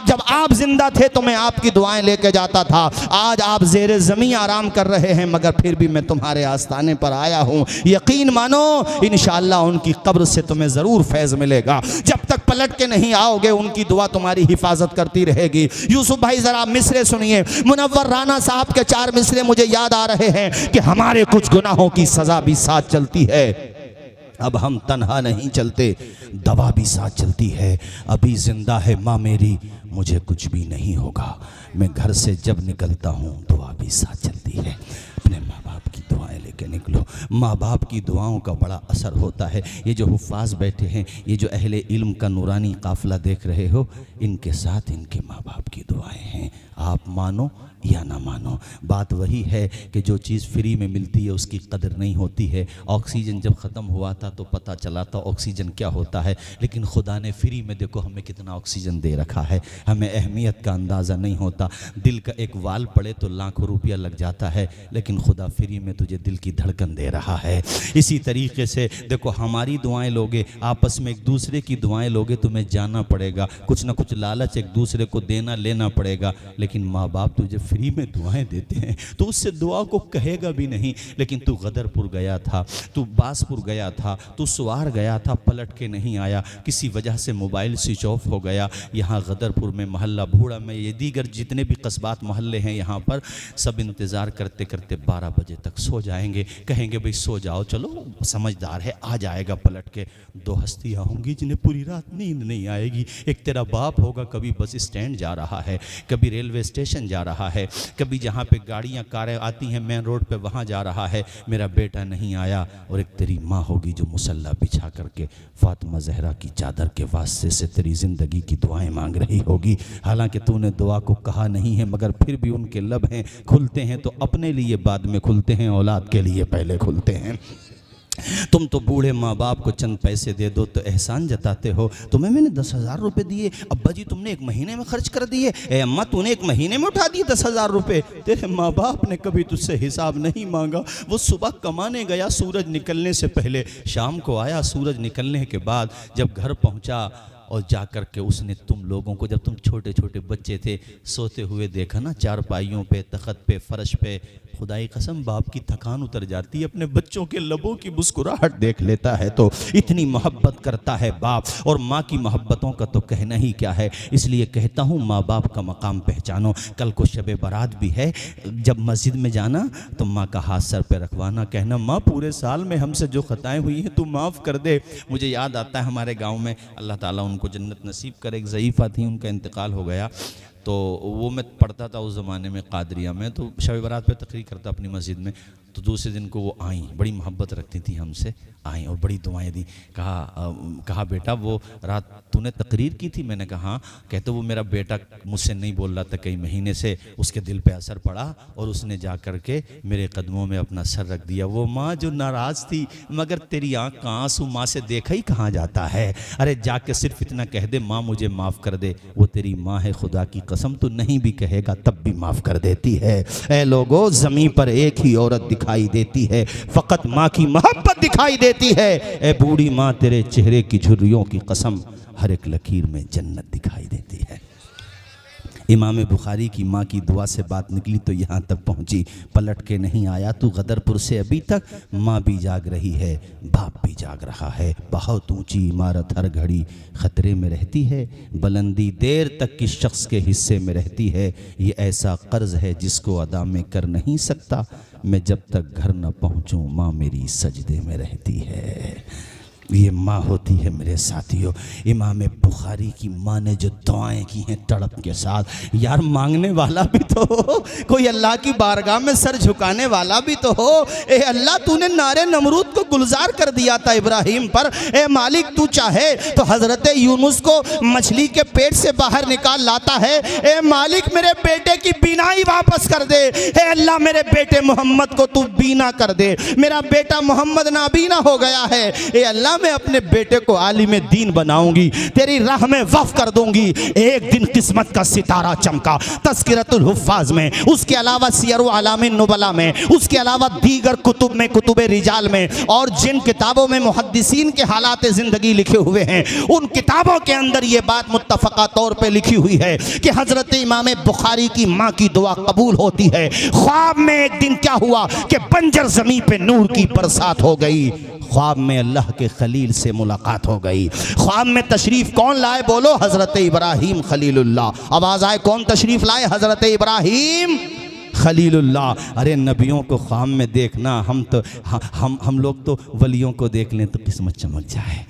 जब आप जिंदा थे तो मैं आपकी दुआएं लेके जाता था। आज आप ज़ेरे ज़मीन आराम कर रहे हैं, मगर फिर भी मैं तुम्हारे आस्थाने पर आया हूँ। यकीन मानो, इंशाअल्लाह उनकी कब्र से तुम्हें ज़रूर फैज़ मिलेगा। जब तक पलट के नहीं आओगे, उनकी दुआ तुम्हारी हिफाजत करती रहेगी। यूसुफ भाई ज़रा मिसरे सुनिए। मुनव्वर राना साहब के 4 मिसरे मुझे याद आ रहे हैं कि हमारे कुछ गुनाहों की सज़ा भी साथ चलती है। अब हम तन्हा नहीं चलते, दवा भी साथ चलती है। अभी जिंदा है माँ मेरी, मुझे कुछ भी नहीं होगा। मैं घर से जब निकलता हूँ दुआ भी साथ चलती है। अपने माँ बाप की दुआएं लेकर लेके निकलो। माँ बाप की दुआओं का बड़ा असर होता है। ये जो हुफ़ाज़ बैठे हैं, ये जो अहले इल्म का नूरानी काफ़िला देख रहे हो, इनके साथ इनके माँ बाप की दुआएं हैं। आप मानो या ना मानो, बात वही है कि जो चीज़ फ्री में मिलती है उसकी कदर नहीं होती है। ऑक्सीजन जब ख़त्म हुआ था तो पता चला था ऑक्सीजन क्या होता है, लेकिन खुदा ने फ्री में देखो हमें कितना ऑक्सीजन दे रखा है, हमें अहमियत का अंदाज़ा नहीं होता। दिल का एक वाल पड़े तो लाखों रुपया लग जाता है, लेकिन खुदा फ्री में तुझे दिल की धड़कन दे रहा है। इसी तरीके से देखो, हमारी दुआएं लोगे, आपस में एक दूसरे की दुआएं लोगे, तुम्हें जाना पड़ेगा, कुछ ना कुछ लालच एक दूसरे को देना लेना पड़ेगा। लेकिन माँ बाप तुझे फ्री में दुआएं देते हैं तो उससे दुआ को कहेगा भी नहीं। लेकिन तू गदरपुर गया था, तू बासपुर गया था, तू सुवार गया था, पलट के नहीं आया, किसी वजह से मोबाइल स्विच ऑफ हो गया। यहाँ गदरपुर में, मोहल्ला भूड़ा में, ये दीगर जितने भी कस्बात मोहल्ले हैं, यहाँ पर सब इंतज़ार करते करते 12 बजे तक सो जाएंगे। कहेंगे भाई सो जाओ, चलो समझदार है आ जाएगा पलट के। 2 हस्तियाँ होंगी जिन्हें पूरी रात नींद नहीं आएगी। एक तेरा बाप होगा, कभी बस स्टैंड जा रहा है, कभी रेलवे स्टेशन जा रहा है, कभी जहाँ पे गाड़ियाँ कारें आती हैं मेन रोड पे वहाँ जा रहा है, मेरा बेटा नहीं आया। और एक तेरी माँ होगी जो मुसल्ला बिछा करके फातिमा ज़हरा की चादर के वास्ते से तेरी ज़िंदगी की दुआएं मांग रही होगी। हालांकि तूने दुआ को कहा नहीं है, मगर फिर भी उनके लब हैं, खुलते हैं तो अपने लिए बाद में खुलते हैं, औलाद के लिए पहले खुलते हैं। तुम तो बूढ़े माँ बाप को चंद पैसे दे दो तो एहसान जताते हो। तुम्हें मैंने 10,000 रुपये दिए, अब्बा जी तुमने 1 महीने में खर्च कर दिए, ए अम्मा तूने 1 महीने में उठा दिए 10,000 रुपये। तेरे माँ बाप ने कभी तुझसे हिसाब नहीं मांगा। वो सुबह कमाने गया सूरज निकलने से पहले, शाम को आया सूरज निकलने के बाद। जब घर पहुँचा और जा कर के उसने तुम लोगों को, जब तुम छोटे छोटे बच्चे थे, सोते हुए देखा ना, चारपाइयों पे, तख्त पे, फर्श पे, खुदाई कसम बाप की थकान उतर जाती है। अपने बच्चों के लबों की मुस्कुराहट देख लेता है तो इतनी मोहब्बत करता है बाप। और माँ की मोहब्बतों का तो कहना ही क्या है। इसलिए कहता हूँ माँ बाप का मकाम पहचानो। कल को शब बारात भी है, जब मस्जिद में जाना तो माँ का हाथ सर पे रखवाना, कहना माँ पूरे साल में हमसे जो खताएं हुई हैं तू माफ़ कर दे। मुझे याद आता है हमारे गाँव में, अल्लाह ताला उनको जन्नत नसीब करे, एक ज़ईफ़ा थी, उनका इंतकाल हो गया। तो वो मैं पढ़ता था उस ज़माने में कादरिया में, तो शब बारात पे तकरीर करता अपनी मस्जिद में। तो दूसरे दिन को वो आई, बड़ी मोहब्बत रखती थी हमसे, आई और बड़ी दुआएं दी। कहा बेटा वो रात तूने तकरीर की थी? मैंने कहा हाँ। कहते वो मेरा बेटा मुझसे नहीं बोल रहा था कई महीने से, उसके दिल पे असर पड़ा और उसने जा कर के मेरे कदमों में अपना सर रख दिया। वो माँ जो नाराज़ थी, मगर तेरी आँख का आंसू माँ से देखा ही कहाँ जाता है। अरे जाके सिर्फ इतना कह दे माँ मुझे माफ़ कर दे, वो तेरी माँ है, खुदा की कसम तो नहीं भी कहेगा तब भी माफ़ कर देती है। ऐ लोगो ज़मीन पर एक ही औरत दिखाई देती है, फ़कत माँ की मोहब्बत दिखाई देती है। ऐ बूढ़ी माँ तेरे चेहरे की झुर्रियों की कसम, हर एक लकीर में जन्नत दिखाई देती है। इमाम बुखारी की माँ की दुआ से बात निकली तो यहाँ तक पहुँची, पलट के नहीं आया तू गदरपुर से अभी तक। माँ भी जाग रही है, बाप भी जाग रहा है। बहुत ऊंची इमारत हर घड़ी ख़तरे में रहती है, बुलंदी देर तक किस शख्स के हिस्से में रहती है। ये ऐसा कर्ज़ है जिसको अदा में कर नहीं सकता, मैं जब तक घर न पहुँचूँ माँ मेरी सजदे में रहती है। ये माँ होती है मेरे साथियों। इमाम बुखारी की माँ ने जो दुआएं की हैं तड़प के साथ, यार मांगने वाला भी तो हो, कोई अल्लाह की बारगाह में सर झुकाने वाला भी तो हो। ए अल्लाह तूने नारे नमरूद को गुलजार कर दिया था इब्राहिम पर, ए मालिक तू चाहे तो हजरत यूनुस को मछली के पेट से बाहर निकाल लाता है। ए मालिक मेरे बेटे की बीनाई वापस कर दे। ए अल्लाह मेरे बेटे मोहम्मद को तू बीना कर दे, मेरा बेटा मोहम्मद नाबीना हो गया है। ए अल्लाह मैं अपने बेटे को आलिम दीन बनाऊंगी, तेरी राह में वफ कर दूंगी। एक दिन किस्मत का सितारा चमका तज़किरतुल हुफ़्फ़ाज़ में, उसके अलावा सियर आलामिन नुबला में, उसके अलावा दीगर कुतुब में, कुतुबे रिजाल में, और जिन किताबों में मुहद्दिसीन के हालात ज़िंदगी लिखे हुए हैं उन किताबों के अंदर ये बात मुत्तफ़क़ा तौर पे लिखी हुई है कि हज़रत इमाम बुखारी की माँ की दुआ कबूल होती है। ख्वाब में एक दिन क्या हुआ कि बंजर ज़मीन पे नूर की बरसात हो गई। ख्वाब में अल्लाह के खलील से मुलाकात हो गई। ख्वाब में तशरीफ़ कौन लाए बोलो? हज़रत इब्राहीम खलीलुल्लाह। आवाज़ आए कौन तशरीफ़ लाए? हज़रत इब्राहीम खलीलुल्लाह। अरे नबियों को ख्वाब में देखना, हम लोग तो वलियों को देख लें तो किस्मत चमक जाए।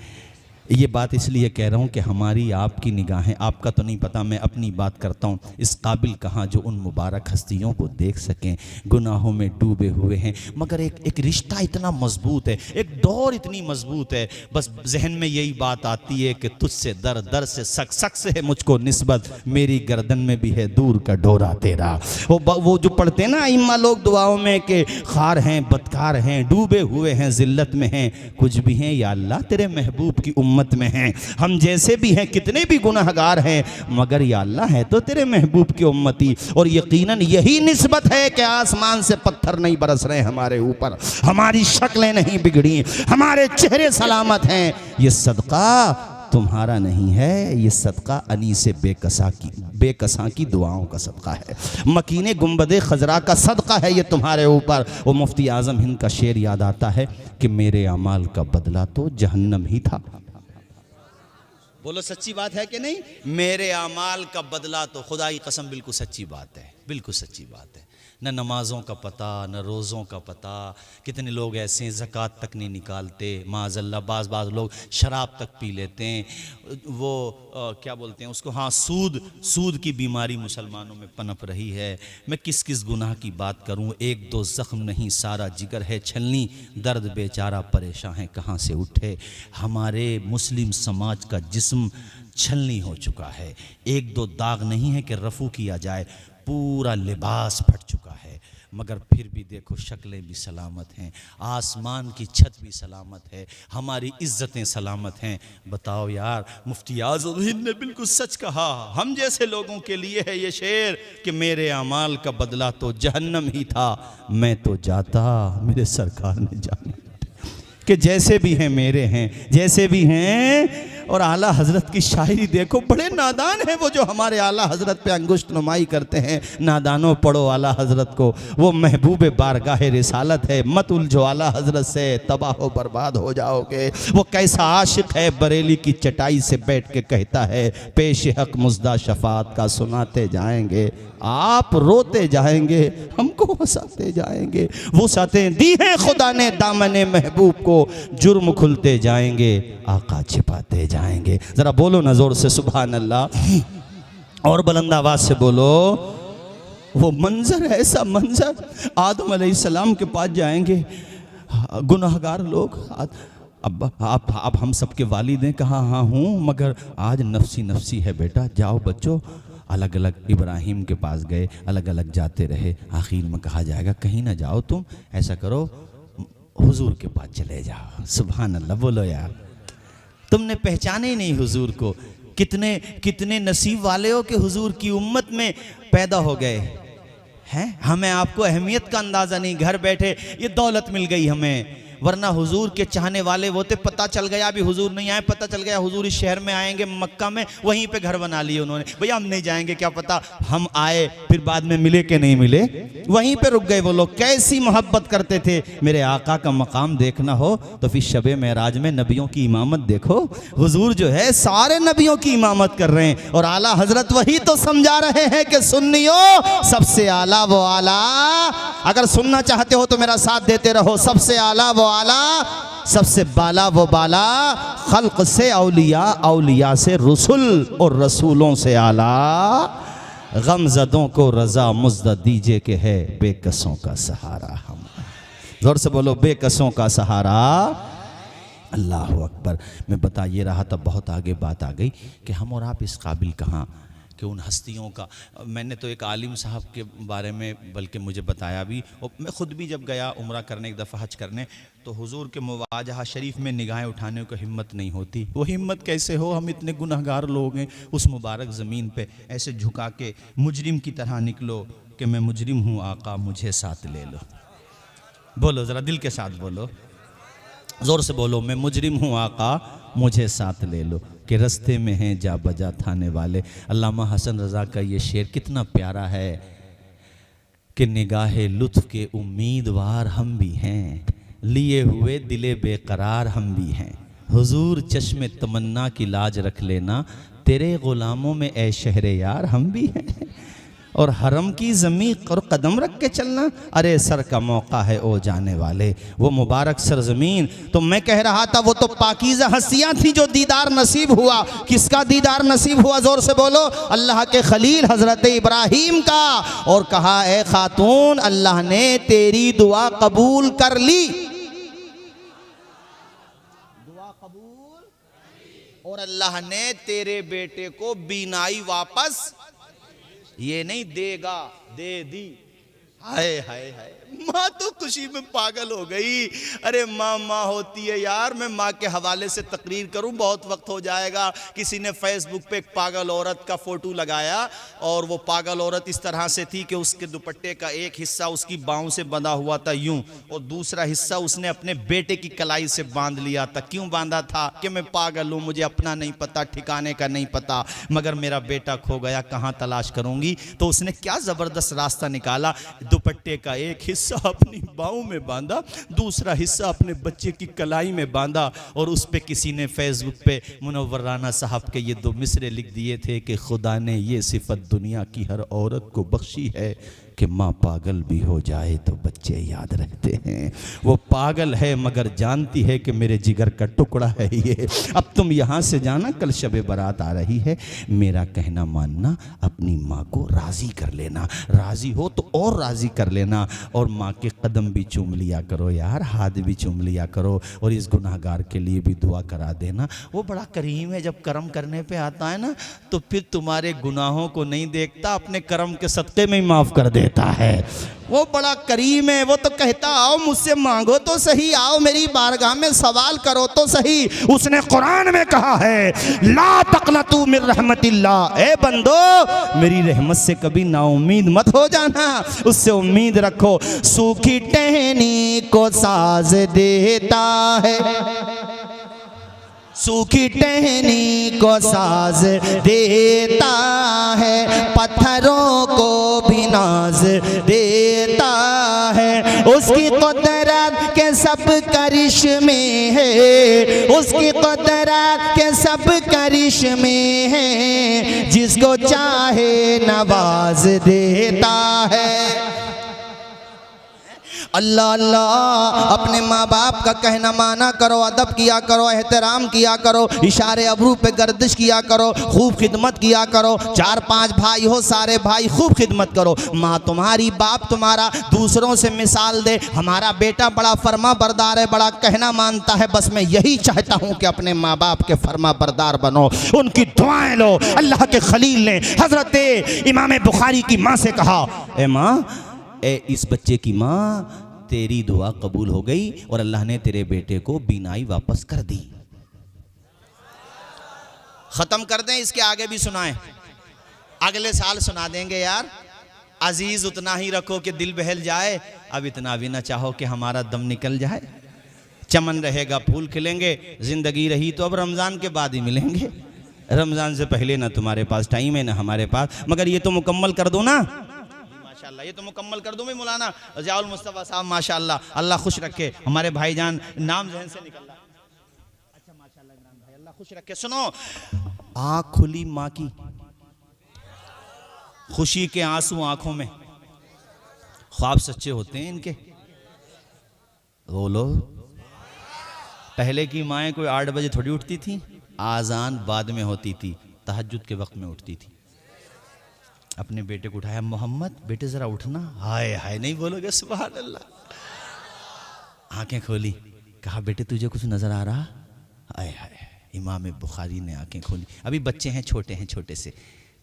ये बात इसलिए कह रहा हूँ कि हमारी आपकी निगाहें, आपका तो नहीं पता, मैं अपनी बात करता हूँ, इस काबिल कहाँ जो उन मुबारक हस्तियों को देख सकें। गुनाहों में डूबे हुए हैं मगर एक रिश्ता इतना मजबूत है, एक दौर इतनी मजबूत है, बस जहन में यही बात आती है कि तुझसे दर दर से सक से है मुझको निस्बत, मेरी गर्दन में भी है दूर का डोरा तेरा। वो जो पढ़ते ना इम्मा लोग दुआओं में कि खार हैं, बदकार हैं, डूबे हुए हैं, जिल्लत में हैं, कुछ भी हैं या अल्लाह तेरे महबूब की उम्मत में हैं, हम जैसे भी हैं, कितने भी गुनाहगार हैं, मगर या अल्लाह है तो तेरे महबूब की उम्मती। और यकीनन यही निस्बत है कि आसमान से पत्थर नहीं बरस रहे हमारे ऊपर, हमारी शक्लें नहीं बिगड़ी, हमारे चेहरे सलामत हैं। ये सदका तुम्हारा नहीं है, ये सदका अनीस बेकसा की दुआओं का सदका है, मकीने गुंबदे खजरा का सदका है ये तुम्हारे ऊपर। वो मुफ्ती आज़म हिंद का शेर याद आता है कि मेरे अमाल का बदला तो जहन्नम ही था। बोलो सच्ची बात है कि नहीं? मेरे अमाल का बदला तो, खुदा की कसम बिल्कुल सच्ची बात है, बिल्कुल सच्ची बात है। न नमाज़ों का पता, न रोज़ों का पता, कितने लोग ऐसे ज़कात तक नहीं निकालते, माज़अल्लाह बाज़ लोग शराब तक पी लेते हैं, वो क्या बोलते हैं उसको, हाँ सूद की बीमारी मुसलमानों में पनप रही है। मैं किस किस गुनाह की बात करूं, एक दो ज़ख्म नहीं सारा जिगर है छलनी, दर्द बेचारा परेशान है कहाँ से उठे। हमारे मुस्लिम समाज का जिस्म छलनी हो चुका है, एक दो दाग नहीं है कि रफू किया जाए, पूरा लिबास फट चुका है, मगर फिर भी देखो शक्लें भी सलामत हैं, आसमान की छत भी सलामत है, हमारी इज्जतें सलामत हैं। बताओ यार, मुफ्ती आज़म हिंद ने बिल्कुल सच कहा, हम जैसे लोगों के लिए है ये शेर कि मेरे अमाल का बदला तो जहन्नम ही था, मैं तो जाता मेरे सरकार ने जाने कि जैसे भी हैं मेरे हैं, जैसे भी हैं। और आला हज़रत की शायरी देखो, बड़े नादान हैं वो जो हमारे आला हज़रत पे अंगुष्ठ नुमाई करते हैं। नादानों पढ़ो आला हज़रत को, वो महबूब बारगाह रिसालत है, मत उलझो आला हज़रत से, तबाह हो बर्बाद हो जाओगे। वो कैसा आशिक है, बरेली की चटाई से बैठ के कहता है, पेश हक मुज़दा शफात का सुनाते जाएंगे, आप रोते जाएंगे, हमको हंसाते जाएंगे। वो सातें दी हैं खुदा ने दामने महबूब को, जुर्म खुलते जाएंगे, आका छिपाते जाएंगे। जरा बोलो ना जोर से सुभान अल्लाह, और बुलंद आवाज से बोलो। वो मंजर, ऐसा मंजर, आदम अलैहिस्सलाम के पास जाएंगे गुनाहगार लोग, अब आप हम सबके वालिद हैं, कहा हाँ हूँ, मगर आज नफसी नफसी है बेटा, जाओ बच्चों। अलग अलग इब्राहिम के पास गए, अलग अलग जाते रहे, आखिर में कहा जाएगा कहीं ना जाओ तुम, ऐसा करो हुजूर के पास चले जाओ। सुभान अल्लाह, बोलो यार, तुमने पहचाने ही नहीं हुजूर को। कितने कितने नसीब वाले हो कि हुजूर की उम्मत में पैदा हो गए हैं। हमें आपको अहमियत का अंदाज़ा नहीं, घर बैठे ये दौलत मिल गई हमें, वरना हुजूर के चाहने वाले वो थे, पता चल गया अभी हुजूर नहीं आए, पता चल गया हुजूर इस शहर में आएंगे मक्का में, वहीं पे घर बना लिए उन्होंने, भैया हम नहीं जाएंगे, क्या पता हम आए फिर बाद में मिले कि नहीं मिले, वहीं पे रुक गए वो लोग। कैसी मोहब्बत करते थे। मेरे आका का मकाम देखना हो तो फिर शबे मेराज में नबियों की इमामत देखो, हुजूर जो है सारे नबियों की इमामत कर रहे हैं, और आला हजरत वही तो समझा रहे हैं कि सुन्नियों सबसे आला वो आला। अगर सुनना चाहते हो तो मेरा साथ देते रहो। सबसे आला वो आला, सबसे बाला वो बाला, खल्क से औलिया, औलिया से रसूल, और रसूलों से आला। गमजदों को रजा मुज़्द दीजिए कि है बेकसों का सहारा हम। जोर से बोलो, बेकसों का सहारा। अल्लाह अकबर। मैं बता ये रहा था, बहुत आगे बात आ गई कि हम और आप इस काबिल कहाँ कि उन हस्तियों का। मैंने तो एक आलिम साहब के बारे में बल्कि मुझे बताया भी, और मैं ख़ुद भी जब गया उम्रा करने, एक दफ़ा हज करने, तो हुजूर के मुवाजहा शरीफ में निगाहें उठाने को हिम्मत नहीं होती। वो हिम्मत कैसे हो, हम इतने गुनहगार लोग हैं, उस मुबारक ज़मीन पे ऐसे झुका के मुजरिम की तरह निकलो कि मैं मुजरिम हूँ आका मुझे साथ ले लो। बोलो ज़रा दिल के साथ बोलो, ज़ोर से बोलो, मैं मुजरिम हूँ आका मुझे साथ ले लो, कि रस्ते में हैं जा बजा थाने वाले। अल्लामा हसन रज़ा का ये शेर कितना प्यारा है कि निगाहे लुत्फ़ के उम्मीदवार हम भी हैं, लिए हुए दिले बेकरार हम भी हैं। हुजूर चश्मे तमन्ना की लाज रख लेना, तेरे ग़ुलामों में ए शहरे यार हम भी हैं। और हरम की ज़मीन और कदम रख के चलना। अरे सर का मौका है ओ जाने वाले, वो मुबारक सरजमीन। तो मैं कह रहा था वो तो पाकीज़ा हस्तियाँ थी जो दीदार नसीब हुआ। किसका दीदार नसीब हुआ? ज़ोर से बोलो। अल्लाह के खलील हज़रत इब्राहीम का। और कहा ए खातून, अल्लाह ने तेरी दुआ कबूल कर ली। दुआ कबूल। और अल्लाह ने तेरे बेटे को बीनाई वापस, ये नहीं देगा, दे दी। हाय हाय हाय, माँ तो खुशी में पागल हो गई। अरे माँ माँ होती है यार। मैं माँ के हवाले से तकरीर करूं, बहुत वक्त हो जाएगा। किसी ने फेसबुक पे एक पागल औरत का फोटो लगाया और वो पागल औरत इस तरह से थी कि उसके दुपट्टे का एक हिस्सा उसकी बाहों से बंधा हुआ था यूं, और दूसरा हिस्सा उसने अपने बेटे की कलाई से बांध लिया था। क्यों बांधा था? कि मैं पागल हूँ, मुझे अपना नहीं पता, ठिकाने का नहीं पता, मगर मेरा बेटा खो गया, कहाँ तलाश करूंगी। तो उसने क्या ज़बरदस्त रास्ता निकाला, दुपट्टे का एक हिस्सा अपनी बाहों में बांधा, दूसरा हिस्सा अपने बच्चे की कलाई में बांधा, और उस पे किसी ने फेसबुक पे मुनव्वर राना साहब के ये 2 मिसरे लिख दिए थे कि खुदा ने ये सिफत दुनिया की हर औरत को बख्शी है कि माँ पागल भी हो जाए तो बच्चे याद रहते हैं। वो पागल है मगर जानती है कि मेरे जिगर का टुकड़ा है ये। अब तुम यहाँ से जाना, कल शब बारात आ रही है, मेरा कहना मानना, अपनी माँ को राज़ी कर लेना, राज़ी हो तो और राज़ी कर लेना, और माँ के कदम भी चूम लिया करो यार, हाथ भी चूम लिया करो, और इस गुनाहगार के लिए भी दुआ करा देना। वो बड़ा करीम है, जब करम करने पे आता है ना तो फिर तुम्हारे गुनाहों को नहीं देखता, अपने करम के सदक़े में ही माफ़ कर देता है। वो बड़ा करीम है। वो तो कहता आओ मुझसे मांगो तो सही, आओ मेरी बारगाह में सवाल करो तो सही। उसने कुरान में कहा है ला तक़नतू मिन रहमतिल्लाह, ए बंदो मेरी रहमत से कभी नाउम्मीद मत हो जाना, उससे उम्मीद रखो। सूखी टहनी को साज देता है, सूखी टहनी को साज देता है, पत्थरों को भी नाज देता है। उसकी कुदरत के सब करिश्मे है, उसकी कुदरत के सब करिश्मे हैं, जिसको चाहे नवाज देता है। अल्लाह अल्लाह, अपने माँ बाप का कहना माना करो, अदब किया करो, एहतराम किया करो, इशारे अबरू पे गर्दिश किया करो, खूब खिदमत किया करो। 4-5 भाई हो, सारे भाई खूब खिदमत करो। माँ तुम्हारी, बाप तुम्हारा दूसरों से मिसाल दे। हमारा बेटा बड़ा फर्मा बरदार है, बड़ा कहना मानता है, बस मैं यही चाहता हूँ कि अपने माँ बाप के फर्मा बरदार बनो, उनकी दुआएं लो। अल्लाह के खलील ने हज़रत इमाम बुखारी की माँ से कहा, ए माँ, ए इस बच्चे की माँ, तेरी दुआ कबूल हो गई और अल्लाह ने तेरे बेटे को बीनाई वापस कर दी। खत्म कर दें, इसके आगे भी सुनाएं, अगले साल सुना देंगे यार। अजीज उतना ही रखो कि दिल बहल जाए, अब इतना भी ना चाहो कि हमारा दम निकल जाए। चमन रहेगा, फूल खिलेंगे, जिंदगी रही तो अब रमज़ान के बाद ही मिलेंगे, रमज़ान से पहले ना तुम्हारे पास टाइम है ना हमारे पास। मगर ये तो मुकम्मल कर दो ना, माशाल्लाह, ये तो मुकम्मल कर दो। मैं मौलाना ज़ियाउल मुस्तफ़ा साहब माशाल्लाह, अल्लाह खुश रखे, हमारे भाईजान नाम जहन से निकल रहा। अच्छा माशाल्लाह इमरान भाई, अल्लाह खुश रखे। सुनो, आँख खुली माँ की, खुशी के आंसू आंखों में, ख्वाब सच्चे होते हैं इनके। बोलो, पहले की माएँ कोई 8 बजे थोड़ी उठती थी, आज़ान बाद में होती थी, तहज्जुद के वक्त में उठती थी। अपने बेटे को उठाया, मोहम्मद बेटे ज़रा उठना। हाय हाय नहीं बोलोगे? सुभान अल्लाह। आंखें खोली, कहा बेटे तुझे कुछ नज़र आ रहा? हाय हाय, इमाम बुखारी ने आंखें खोली, अभी बच्चे हैं, छोटे हैं, छोटे से।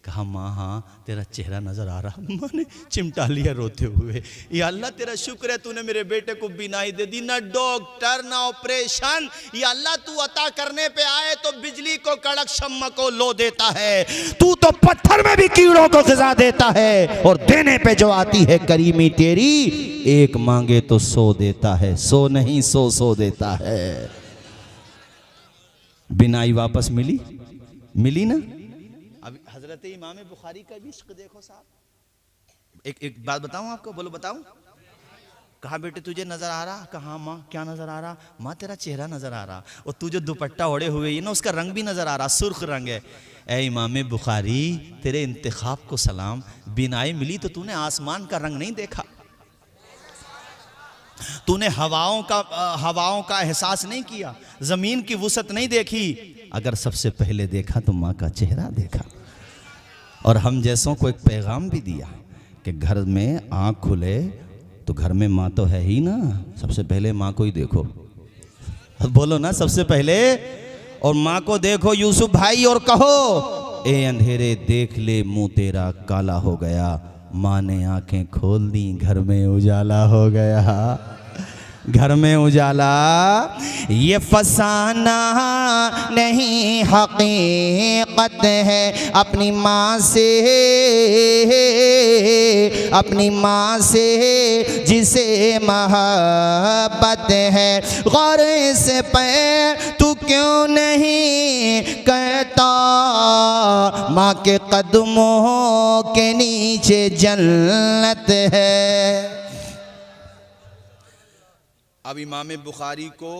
कहा माँ हाँ तेरा चेहरा नज़र आ रहा। माँ ने चिमटा लिया रोते हुए, या अल्लाह तेरा शुक्र है तूने मेरे बेटे को बीनाई दे दी, ना डॉक्टर ना ऑपरेशन। या अल्लाह तू अता करने पे आए तो बिजली को कड़क, शम्मा को लो देता है, तू तो पत्थर में भी कीड़ों को ग़िज़ा देता है, और देने पे जो आती है करीमी तेरी, एक मांगे तो 100 देता है, 100 नहीं 100 देता है। बिनाई वापस मिली, मिली ना। अब हजरत इमाम बुखारी का भी इश्क देखो साहब। एक बात बताऊं आपको, बोलो बताऊं। कहा बेटे तुझे नजर आ रहा? कहा माँ क्या नजर आ रहा? माँ तेरा चेहरा नजर आ रहा, और तू जो दुपट्टा ओढ़े हुए है ना उसका रंग भी नजर आ रहा, सुर्ख रंग है। ए इमाम बुखारी, तेरे इंतखाब को सलाम। बीनाई मिली तो तूने आसमान का रंग नहीं देखा, तूने हवाओं का एहसास नहीं किया, जमीन की वुसअत नहीं देखी। अगर सबसे पहले देखा तो माँ का चेहरा देखा। और हम जैसों को एक पैगाम भी दिया कि घर में आँख खुले तो घर में माँ तो है ही ना, सबसे पहले माँ को ही देखो। बोलो ना, सबसे पहले और माँ को देखो यूसुफ भाई, और कहो ए अंधेरे देख ले मुंह तेरा काला हो गया। माँ ने आंखें खोल दी, घर में उजाला हो गया, घर में उजाला। ये फसाना नहीं हकीकत है, अपनी माँ से जिसे मोहब्बत है। गौर से पैर तू क्यों नहीं कहता, माँ के कदमों के नीचे जन्नत है। अब इमाम बुखारी को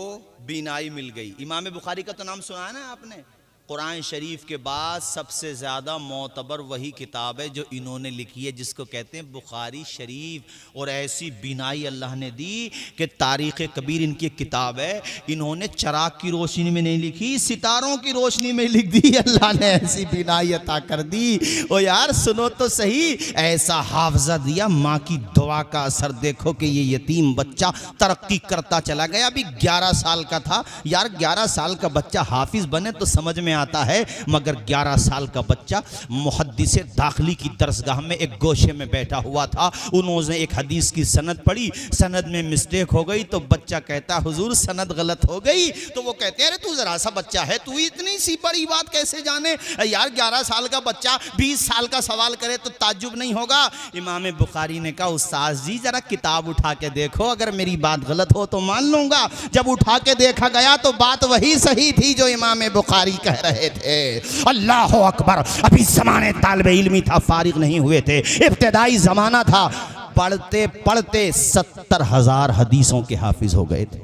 बीनाई मिल गई। इमाम बुखारी का तो नाम सुना है ना आपने। कुरान शरीफ के बाद सबसे ज़्यादा मोतबर वही किताब है जो इन्होंने लिखी है, जिसको कहते हैं बुखारी शरीफ। और ऐसी बीनाई अल्लाह ने दी कि तारीख़ कबीर इनकी एक किताब है, इन्होंने चराग की रोशनी में नहीं लिखी, सितारों की रोशनी में लिख दी। अल्लाह ने ऐसी बीनाई अता कर दी। ओ यार सुनो तो सही, ऐसा हाफजा दिया। माँ की दुआ का असर देखो कि ये यतीम बच्चा तरक्की करता चला गया। अभी 11 साल का था यार। 11 साल का बच्चा हाफिज बने तो समझ में आता है, मगर 11 साल का बच्चा मुहद्दिस दाखिली की दरसगाह में एक गोशे में बैठा हुआ था। उन्होंने एक हदीस की सनद पढ़ी, सनद में मिस्टेक हो गई तो बच्चा कहता हुजूर सनद गलत हो गई। तो वो कहते हैं अरे तू जरा सा बच्चा है, तू इतनी सी बड़ी बात कैसे जाने यार। 11 साल का बच्चा 20 साल का सवाल करे तो ताज्जुब नहीं होगा। इमाम बुखारी ने कहा उस्ताद जी जरा किताब उठा के देखो, अगर मेरी बात गलत हो तो मान लूंगा। जब उठा के देखा गया तो बात वही सही थी जो इमाम बुखारी कह रहे थे। अल्लाह अकबर। अभी जमाने तालिबे इल्मी था, फारिग नहीं हुए थे, इब्तिदाई जमाना था। पढ़ते पढ़ते 70,000 हदीसों के हाफिज हो गए थे।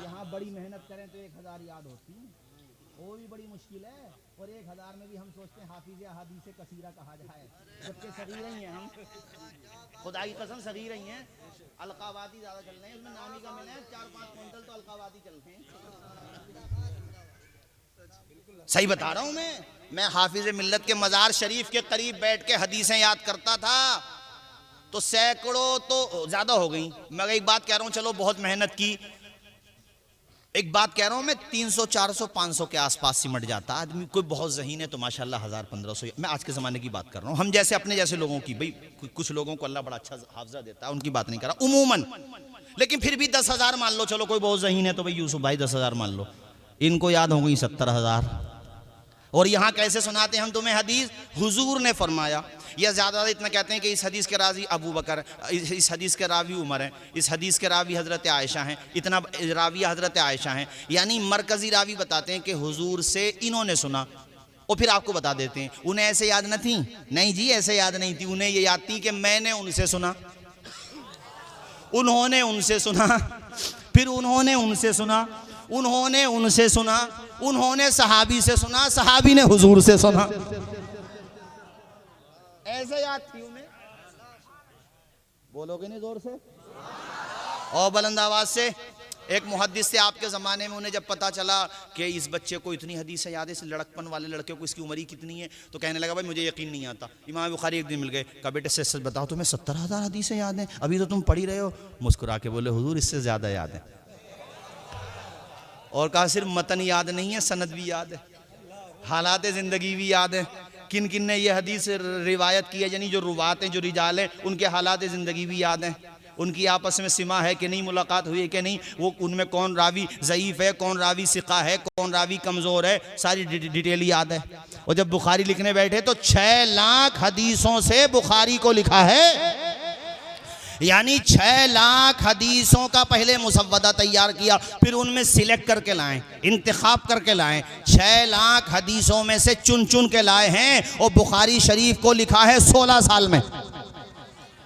यहाँ बड़ी मेहनत करें तो 1000 याद होती है, वो भी बड़ी मुश्किल है। और 1000 में भी हम सोचते हैं हाफिज हदीस कसीरा कहा जाए, जबकि सगीर ही हैं हम। खुदा की कसम सगीर ही हैं। अलकावादी ज़्यादा चल रहे हैं, उसमें नामी का मिले 4-5 क्विंटल तो अलकावादी चलते हैं। सही बता रहा हूँ मैं हाफिज मिल्लत के मज़ार शरीफ के करीब बैठ के हदीसें याद करता था तो सैकड़ों तो ज़्यादा हो गई। मैं एक बात कह रहा हूँ, चलो बहुत मेहनत की, एक बात कह रहा हूँ मैं 300, 400, 500 के आसपास सिमट जाता आदमी। कोई बहुत ज़हीन है तो माशाल्लाह 1000, 1500। मैं आज के ज़माने की बात कर रहा हूँ, हम जैसे अपने जैसे लोगों की। भाई कुछ लोगों को अल्लाह बड़ा अच्छा हाफजा देता है, उनकी बात नहीं कर रहा उमूमन। लेकिन फिर भी 10,000 मान लो, चलो कोई बहुत ज़हीन है तो भाई यूसुफ भाई 10,000 मान लो। इनको याद हो गई 70,000। और यहाँ कैसे सुनाते हैं हम तुम्हें हदीस, हुजूर ने फरमाया। या ज़्यादा इतना कहते हैं कि इस हदीस के रावी अबू बकर, इस हदीस के रावी उमर हैं, इस हदीस के रावी हज़रत आयशा हैं, इतना रावी हज़रत आयशा हैं। यानी मरकज़ी रावी बताते हैं कि हुजूर से इन्होंने सुना। और फिर आपको बता देते हैं उन्हें ऐसे याद न थी, नहीं जी ऐसे याद नहीं थी, उन्हें ये याद थी कि मैंने उनसे सुना, उन्होंने उनसे सुना, फिर उन्होंने उनसे सुना, उन्होंने उनसे सुना, उन्होंने सहाबी से सुना, सहाबी ने हुजूर से सुना। ऐसे याद थी उन्हें। बोलोगे नहीं जोर से और बुलंद आवाज से। एक मुहद्दिस से आपके ज़माने में, उन्हें जब पता चला कि इस बच्चे को इतनी हदीसें याद है, इस लड़कपन वाले लड़के को इसकी उम्र ही कितनी है, तो कहने लगा भाई मुझे यकीन नहीं आता। इमाम बुखारी एक दिन मिल गए, कहा बेटे सच सच बताओ तुम्हें 70,000 हदीसें याद हैं? अभी तो तुम पढ़ ही रहे हो। मुस्कुरा के बोले हुजूर इससे ज़्यादा याद है। और कहा सिर्फ मतन याद नहीं है, सनद भी याद है, हालात ज़िंदगी भी याद है। किन किन ने यह हदीस रिवायत की है, यानी जो रुवात हैं, जो रिजाल हैं, उनके हालात ज़िंदगी भी याद हैं। उनकी आपस में सिमा है कि नहीं, मुलाकात हुई है कि नहीं, वो उनमें कौन रावी ज़ईफ़ है, कौन रावी सिक़ा है, कौन रावी कमज़ोर है, सारी डिटेल याद है। और जब बुखारी लिखने बैठे तो 6 लाख हदीसों से बुखारी को लिखा है। यानी 6 लाख हदीसों का पहले मुसव्वदा तैयार किया, फिर उनमें सिलेक्ट करके लाएं, इंतखाब करके लाएं। 6 लाख हदीसों में से चुन चुन के लाए हैं। और बुखारी शरीफ को लिखा है 16 साल में।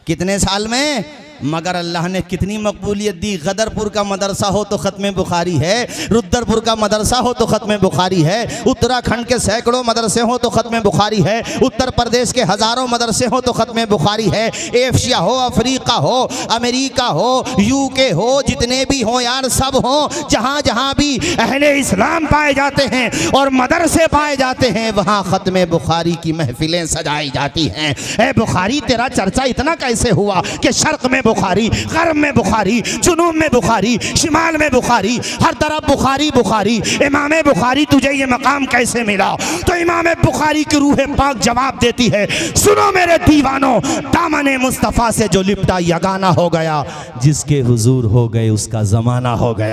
कितने साल में? मगर अल्लाह ने कितनी मकबूलियत दी। गदरपुर का मदरसा हो तो ख़त्म बुखारी है, रुद्रपुर का मदरसा हो तो ख़त्म बुखारी है, उत्तराखंड के सैकड़ों मदरसे हो तो ख़त्म बुखारी है, उत्तर प्रदेश के हज़ारों मदरसे हो तो ख़त्म बुखारी है। एशिया हो, अफ्रीका हो, अमेरिका हो, यूके हो, जितने भी हो यार, सब हो, जहाँ जहाँ भी अहले इस्लाम पाए जाते हैं और मदरसे पाए जाते हैं, वहाँ ख़त्म बुखारी की महफिलें सजाई जाती हैं। ए बुखारी, तेरा चर्चा इतना कैसे हुआ कि शर्क में बुखारी, गर्ब में बुखारी, जुनूब में बुखारी, शिमाल में बुखारी, हर तरफ बुखारी बुखारी। इमाम बुखारी, तुझे ये मकाम कैसे मिला? तो इमाम बुखारी की रूह पाक जवाब देती है, सुनो मेरे दीवानों, दामन मुस्तफ़ा से जो लिपटा यगाना हो गया, जिसके हुजूर हो गए उसका ज़माना हो गया।